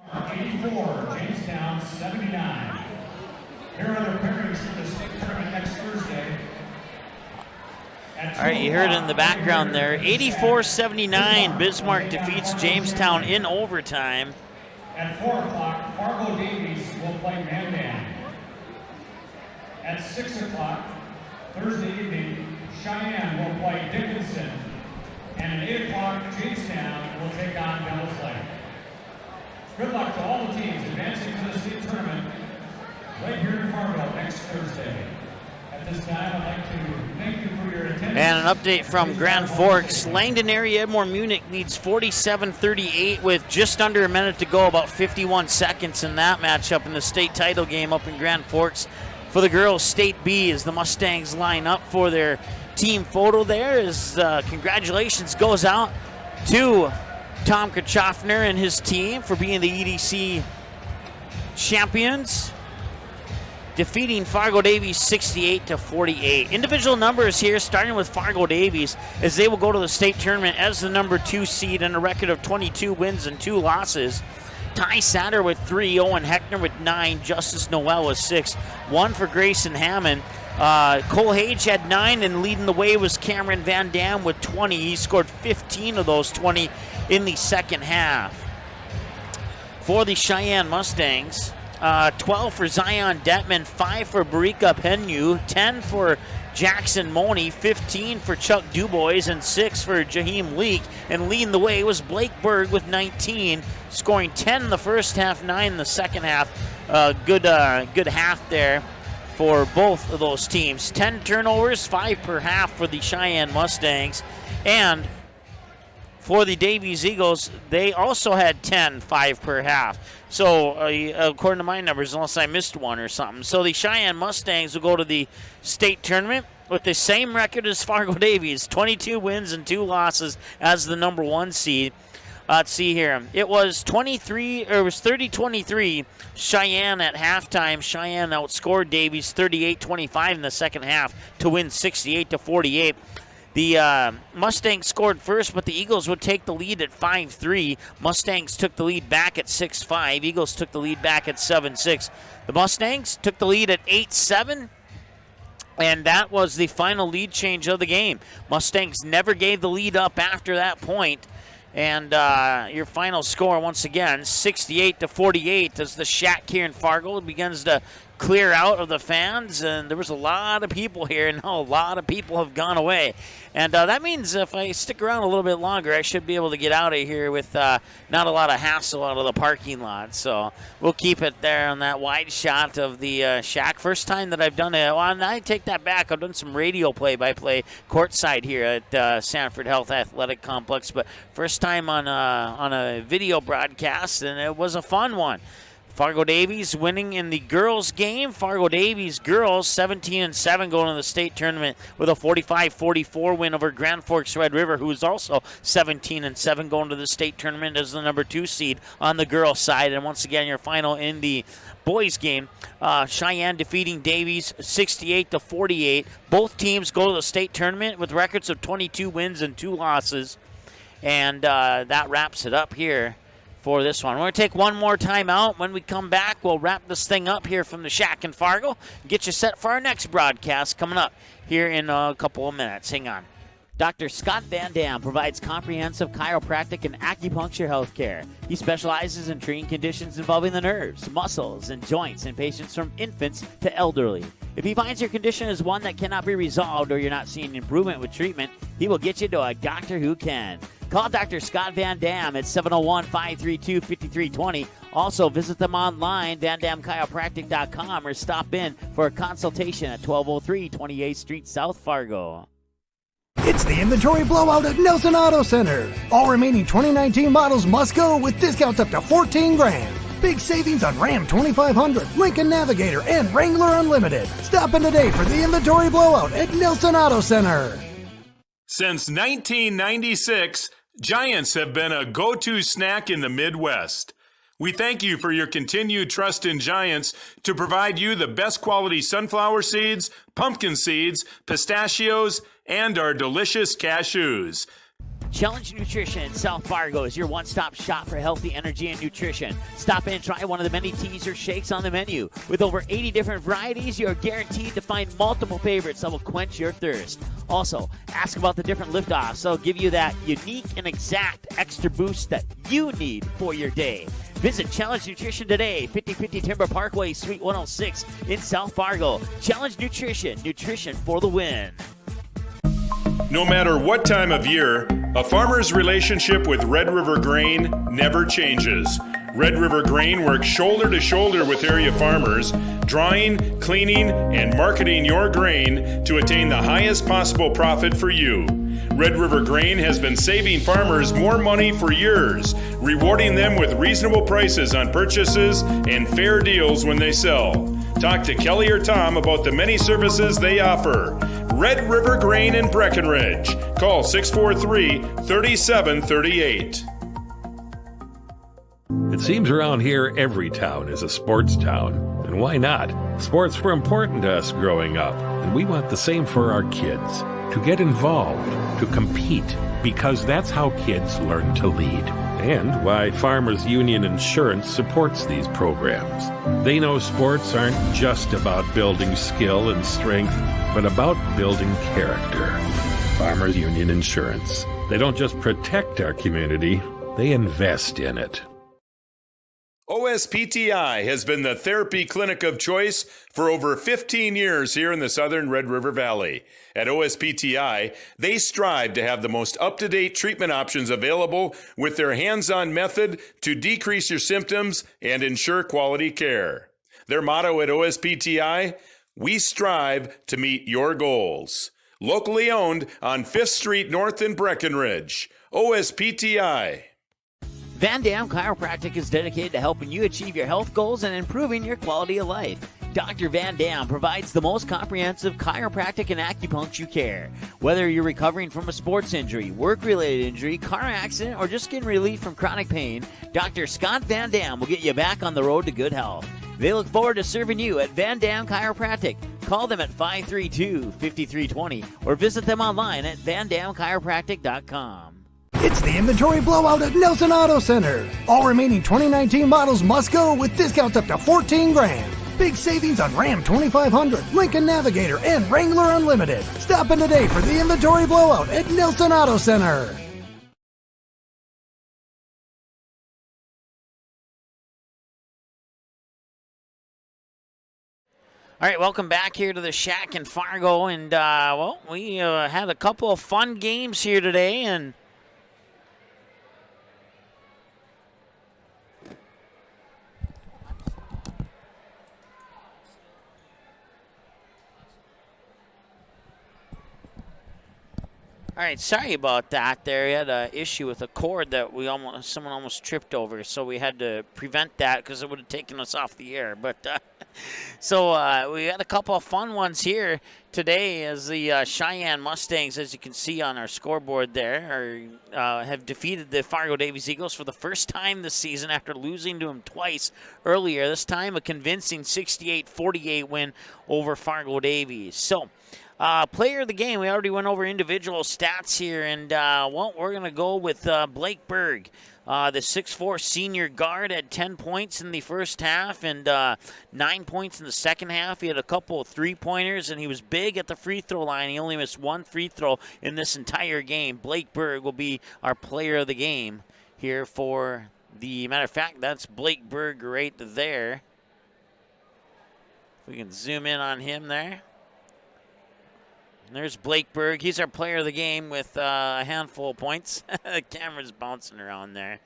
Bismarck 84, Jamestown 79. Here are the pairings for the state tournament next Thursday. All right, you heard it in the background there. 84-79, Bismarck defeats Jamestown in overtime. At 4 o'clock, Fargo Davies will play Mandan. At 6 o'clock, Thursday evening, Sheyenne will play Dickinson. And at 8 o'clock, Jamestown will take on Devils Lake. Good luck to all the teams advancing to the state tournament right here in Fargo next Thursday. At this time, I'd like to thank thank you for your attention. And an update from Grand Forks. Langdon area Edmore Munich leads 47-38 with just under a minute to go, about 51 seconds in that matchup in the state title game up in Grand Forks. For the girls, State B, as the Mustangs line up for their team photo there, as congratulations goes out to Tom Kachofner and his team for being the EDC champions, defeating Fargo Davies 68-48. Individual numbers here, starting with Fargo Davies, as they will go to the state tournament as the number 2 seed and a record of 22 wins and 2 losses. Ty Satter with 3, Owen Heckner with 9, Justice Noel with 6, 1 for Grayson Hammond. Cole Hage had 9, and leading the way was Cameron Van Dam with 20. He scored 15 of those 20 in the second half. For the Sheyenne Mustangs, 12 for Zion Detman, 5 for Barika Penyu, 10 for Jackson Money, 15 for Chuck Dubois, and 6 for Jaheim Leak. And leading the way was Blake Berg with 19, scoring 10 in the first half, 9 in the second half. Good half there for both of those teams. 10 turnovers, 5 per half for the Sheyenne Mustangs. And for the Davies Eagles, they also had 10, 5 per half. So, according to my numbers, unless I missed one or something. So the Sheyenne Mustangs will go to the state tournament with the same record as Fargo Davies, 22 wins and 2 losses as the number 1 seed. Let's see here. It was 30-23 Sheyenne at halftime. Sheyenne outscored Davies 38-25 in the second half to win 68-48. The Mustangs scored first, but the Eagles would take the lead at 5-3. Mustangs took the lead back at 6-5. Eagles took the lead back at 7-6. The Mustangs took the lead at 8-7, and that was the final lead change of the game. Mustangs never gave the lead up after that point. And your final score, once again, 68-48, as the shack here in Fargo begins to clear out of the fans. And there was a lot of people here, and now a lot of people have gone away. And that means if I stick around a little bit longer, I should be able to get out of here with not a lot of hassle out of the parking lot. So we'll keep it there on that wide shot of the shack. First time that I've done it. Well, I take that back. I've done some radio play-by-play courtside here at Sanford Health Athletic Complex, but first time on a video broadcast, and it was a fun one. Fargo Davies winning in the girls game. Fargo Davies girls 17-7 going to the state tournament with a 45-44 win over Grand Forks Red River, who is also 17-7 going to the state tournament as the number 2 seed on the girls side. And once again, your final in the boys game, Sheyenne defeating Davies 68-48. Both teams go to the state tournament with records of 22 wins and 2 losses. And that wraps it up here for this one. We're going to take one more time out. When we come back, we'll wrap this thing up here from the shack in Fargo. Get you set for our next broadcast coming up here in a couple of minutes. Hang on. Dr. Scott Van Dam provides comprehensive chiropractic and acupuncture health care. He specializes in treating conditions involving the nerves, muscles, and joints in patients from infants to elderly. If he finds your condition is one that cannot be resolved or you're not seeing improvement with treatment, he will get you to a doctor who can. Call Dr. Scott Van Dam at 701-532-5320. Also, visit them online, vandamchiropractic.com, or stop in for a consultation at 1203 28th Street, South Fargo. It's the inventory blowout at Nelson Auto Center. All remaining 2019 models must go with discounts up to $14,000. Big savings on Ram 2500, Lincoln Navigator, and Wrangler Unlimited. Stop in today for the inventory blowout at Nelson Auto Center. Since 1996, Giants have been a go-to snack in the Midwest. We thank you for your continued trust in Giants to provide you the best quality sunflower seeds, pumpkin seeds, pistachios, and our delicious cashews. Challenge Nutrition in South Fargo is your one-stop shop for healthy energy and nutrition. Stop in and try one of the many teas or shakes on the menu. With over 80 different varieties, you're guaranteed to find multiple favorites that will quench your thirst. Also, ask about the different liftoffs. They'll give you that unique and exact extra boost that you need for your day. Visit Challenge Nutrition today, 5050 Timber Parkway, Suite 106 in South Fargo. Challenge Nutrition, nutrition for the win. No matter what time of year, a farmer's relationship with Red River Grain never changes. Red River Grain works shoulder to shoulder with area farmers, drying, cleaning, and marketing your grain to attain the highest possible profit for you. Red River Grain has been saving farmers more money for years, rewarding them with reasonable prices on purchases and fair deals when they sell. Talk to Kelly or Tom about the many services they offer. Red River Grain in Breckenridge. Call 643-3738. It seems around here every town is a sports town. And why not? Sports were important to us growing up, and we want the same for our kids. To get involved, to compete, because that's how kids learn to lead. And why Farmers Union Insurance supports these programs. They know sports aren't just about building skill and strength, but about building character. Farmers Union Insurance. They don't just protect our community, they invest in it. OSPTI has been the therapy clinic of choice for over 15 years here in the southern Red River Valley. At OSPTI, they strive to have the most up-to-date treatment options available with their hands-on method to decrease your symptoms and ensure quality care. Their motto at OSPTI, we strive to meet your goals. Locally owned on 5th Street North in Breckenridge. OSPTI. Van Dam Chiropractic is dedicated to helping you achieve your health goals and improving your quality of life. Dr. Van Dam provides the most comprehensive chiropractic and acupuncture care. Whether you're recovering from a sports injury, work-related injury, car accident, or just getting relief from chronic pain, Dr. Scott Van Dam will get you back on the road to good health. They look forward to serving you at Van Dam Chiropractic. Call them at 532-5320 or visit them online at vandamchiropractic.com. It's the inventory blowout at Nelson Auto Center. All remaining 2019 models must go with discounts up to $14,000. Big savings on Ram 2500, Lincoln Navigator, and Wrangler Unlimited. Stop in today for the inventory blowout at Nelson Auto Center. All right, welcome back here to the Shack in Fargo. And, well, we had a couple of fun games here today, and all right, sorry about that there. We had an issue with a cord that someone almost tripped over, so we had to prevent that because it would have taken us off the air. But so we had a couple of fun ones here today as the Sheyenne Mustangs, as you can see on our scoreboard there, have defeated the Fargo Davies Eagles for the first time this season after losing to them twice earlier. This time a convincing 68-48 win over Fargo Davies. So player of the game, we already went over individual stats here, and well, we're going to go with Blake Berg. The 6'4" senior guard had 10 points in the first half and 9 points in the second half. He had a couple of three-pointers, and he was big at the free throw line. He only missed one free throw in this entire game. Blake Berg will be our player of the game here for the matter of fact, that's Blake Berg right there. If we can zoom in on him there. And there's Blake Berg. He's our player of the game with a handful of points. The camera's bouncing around there.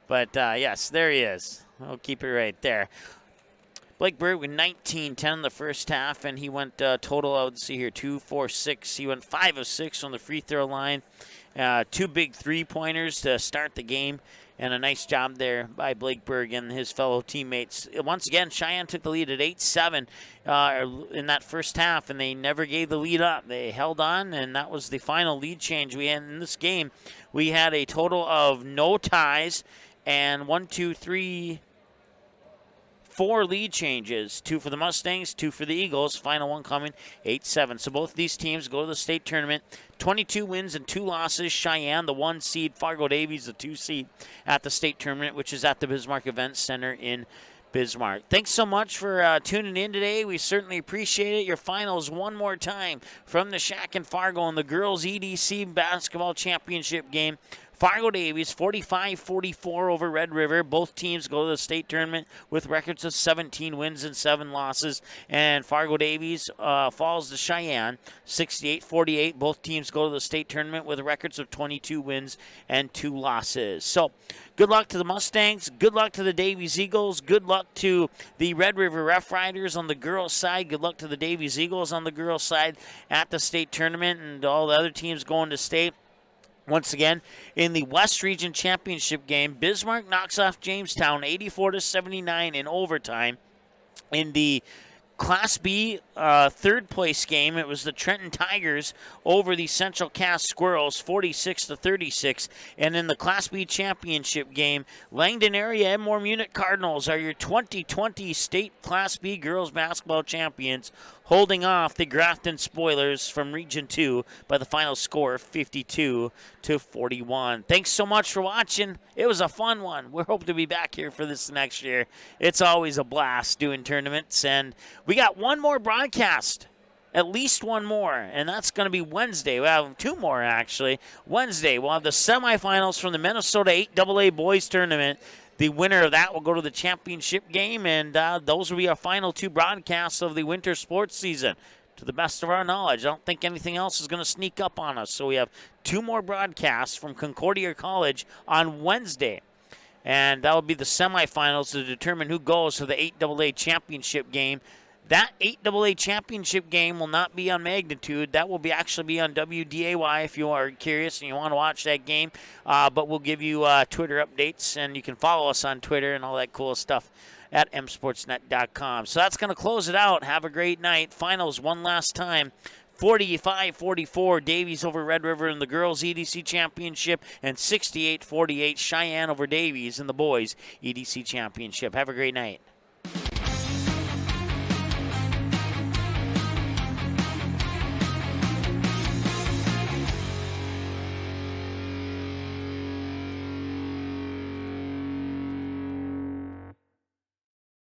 But, yes, there he is. We'll keep it right there. Blake Berg with 19-10 in the first half, and he went total, I would see here, 2, 4, 6. He went 5 of 6 on the free throw line. 2 big three-pointers to start the game. And a nice job there by Blake Berg and his fellow teammates. Once again, Sheyenne took the lead at 8-7 in that first half, and they never gave the lead up. They held on, and that was the final lead change we had in this game. We had a total of no ties and 4 lead changes, 2 for the Mustangs, 2 for the Eagles, final one coming 8-7. So both of these teams go to the state tournament, 22 wins and 2 losses. Sheyenne, the 1 seed, Fargo Davies, the 2 seed at the state tournament, which is at the Bismarck Events Center in Bismarck. Thanks so much for tuning in today. We certainly appreciate it. Your finals one more time from the Shack in Fargo in the girls EDC basketball championship game. Fargo Davies 45-44 over Red River. Both teams go to the state tournament with records of 17 wins and 7 losses. And Fargo Davies falls to Sheyenne 68-48. Both teams go to the state tournament with records of 22 wins and 2 losses. So good luck to the Mustangs. Good luck to the Davies Eagles. Good luck to the Red River Rough Riders on the girls' side. Good luck to the Davies Eagles on the girls' side at the state tournament, and all the other teams going to state. Once again, in the West Region Championship game, Bismarck knocks off Jamestown 84-79 in overtime. In the Class B third place game, it was the Trenton Tigers over the Central Cass Squirrels 46-36. And in the Class B championship game, Langdon Area Edmore Munich Cardinals are your 2020 state Class B girls basketball champions, holding off the Grafton Spoilers from Region 2 by the final score 52-41. Thanks so much for watching. It was a fun one. We hope to be back here for this next year. It's always a blast doing tournaments, and we got one more broadcast. At least one more, and that's going to be Wednesday. We have 2 more, actually. Wednesday, we'll have the semifinals from the Minnesota 8AA Boys Tournament. The winner of that will go to the championship game, and those will be our final 2 broadcasts of the winter sports season. To the best of our knowledge, I don't think anything else is going to sneak up on us. So we have 2 more broadcasts from Concordia College on Wednesday. And that will be the semifinals to determine who goes to the 8AA championship game. That 8AA championship game will not be on Magnitude. That will actually be on WDAY if you are curious and you want to watch that game. But we'll give you Twitter updates, and you can follow us on Twitter and all that cool stuff at msportsnet.com. So that's going to close it out. Have a great night. Finals one last time. 45-44 Davies over Red River in the girls EDC championship, and 68-48 Sheyenne over Davies in the boys EDC championship. Have a great night.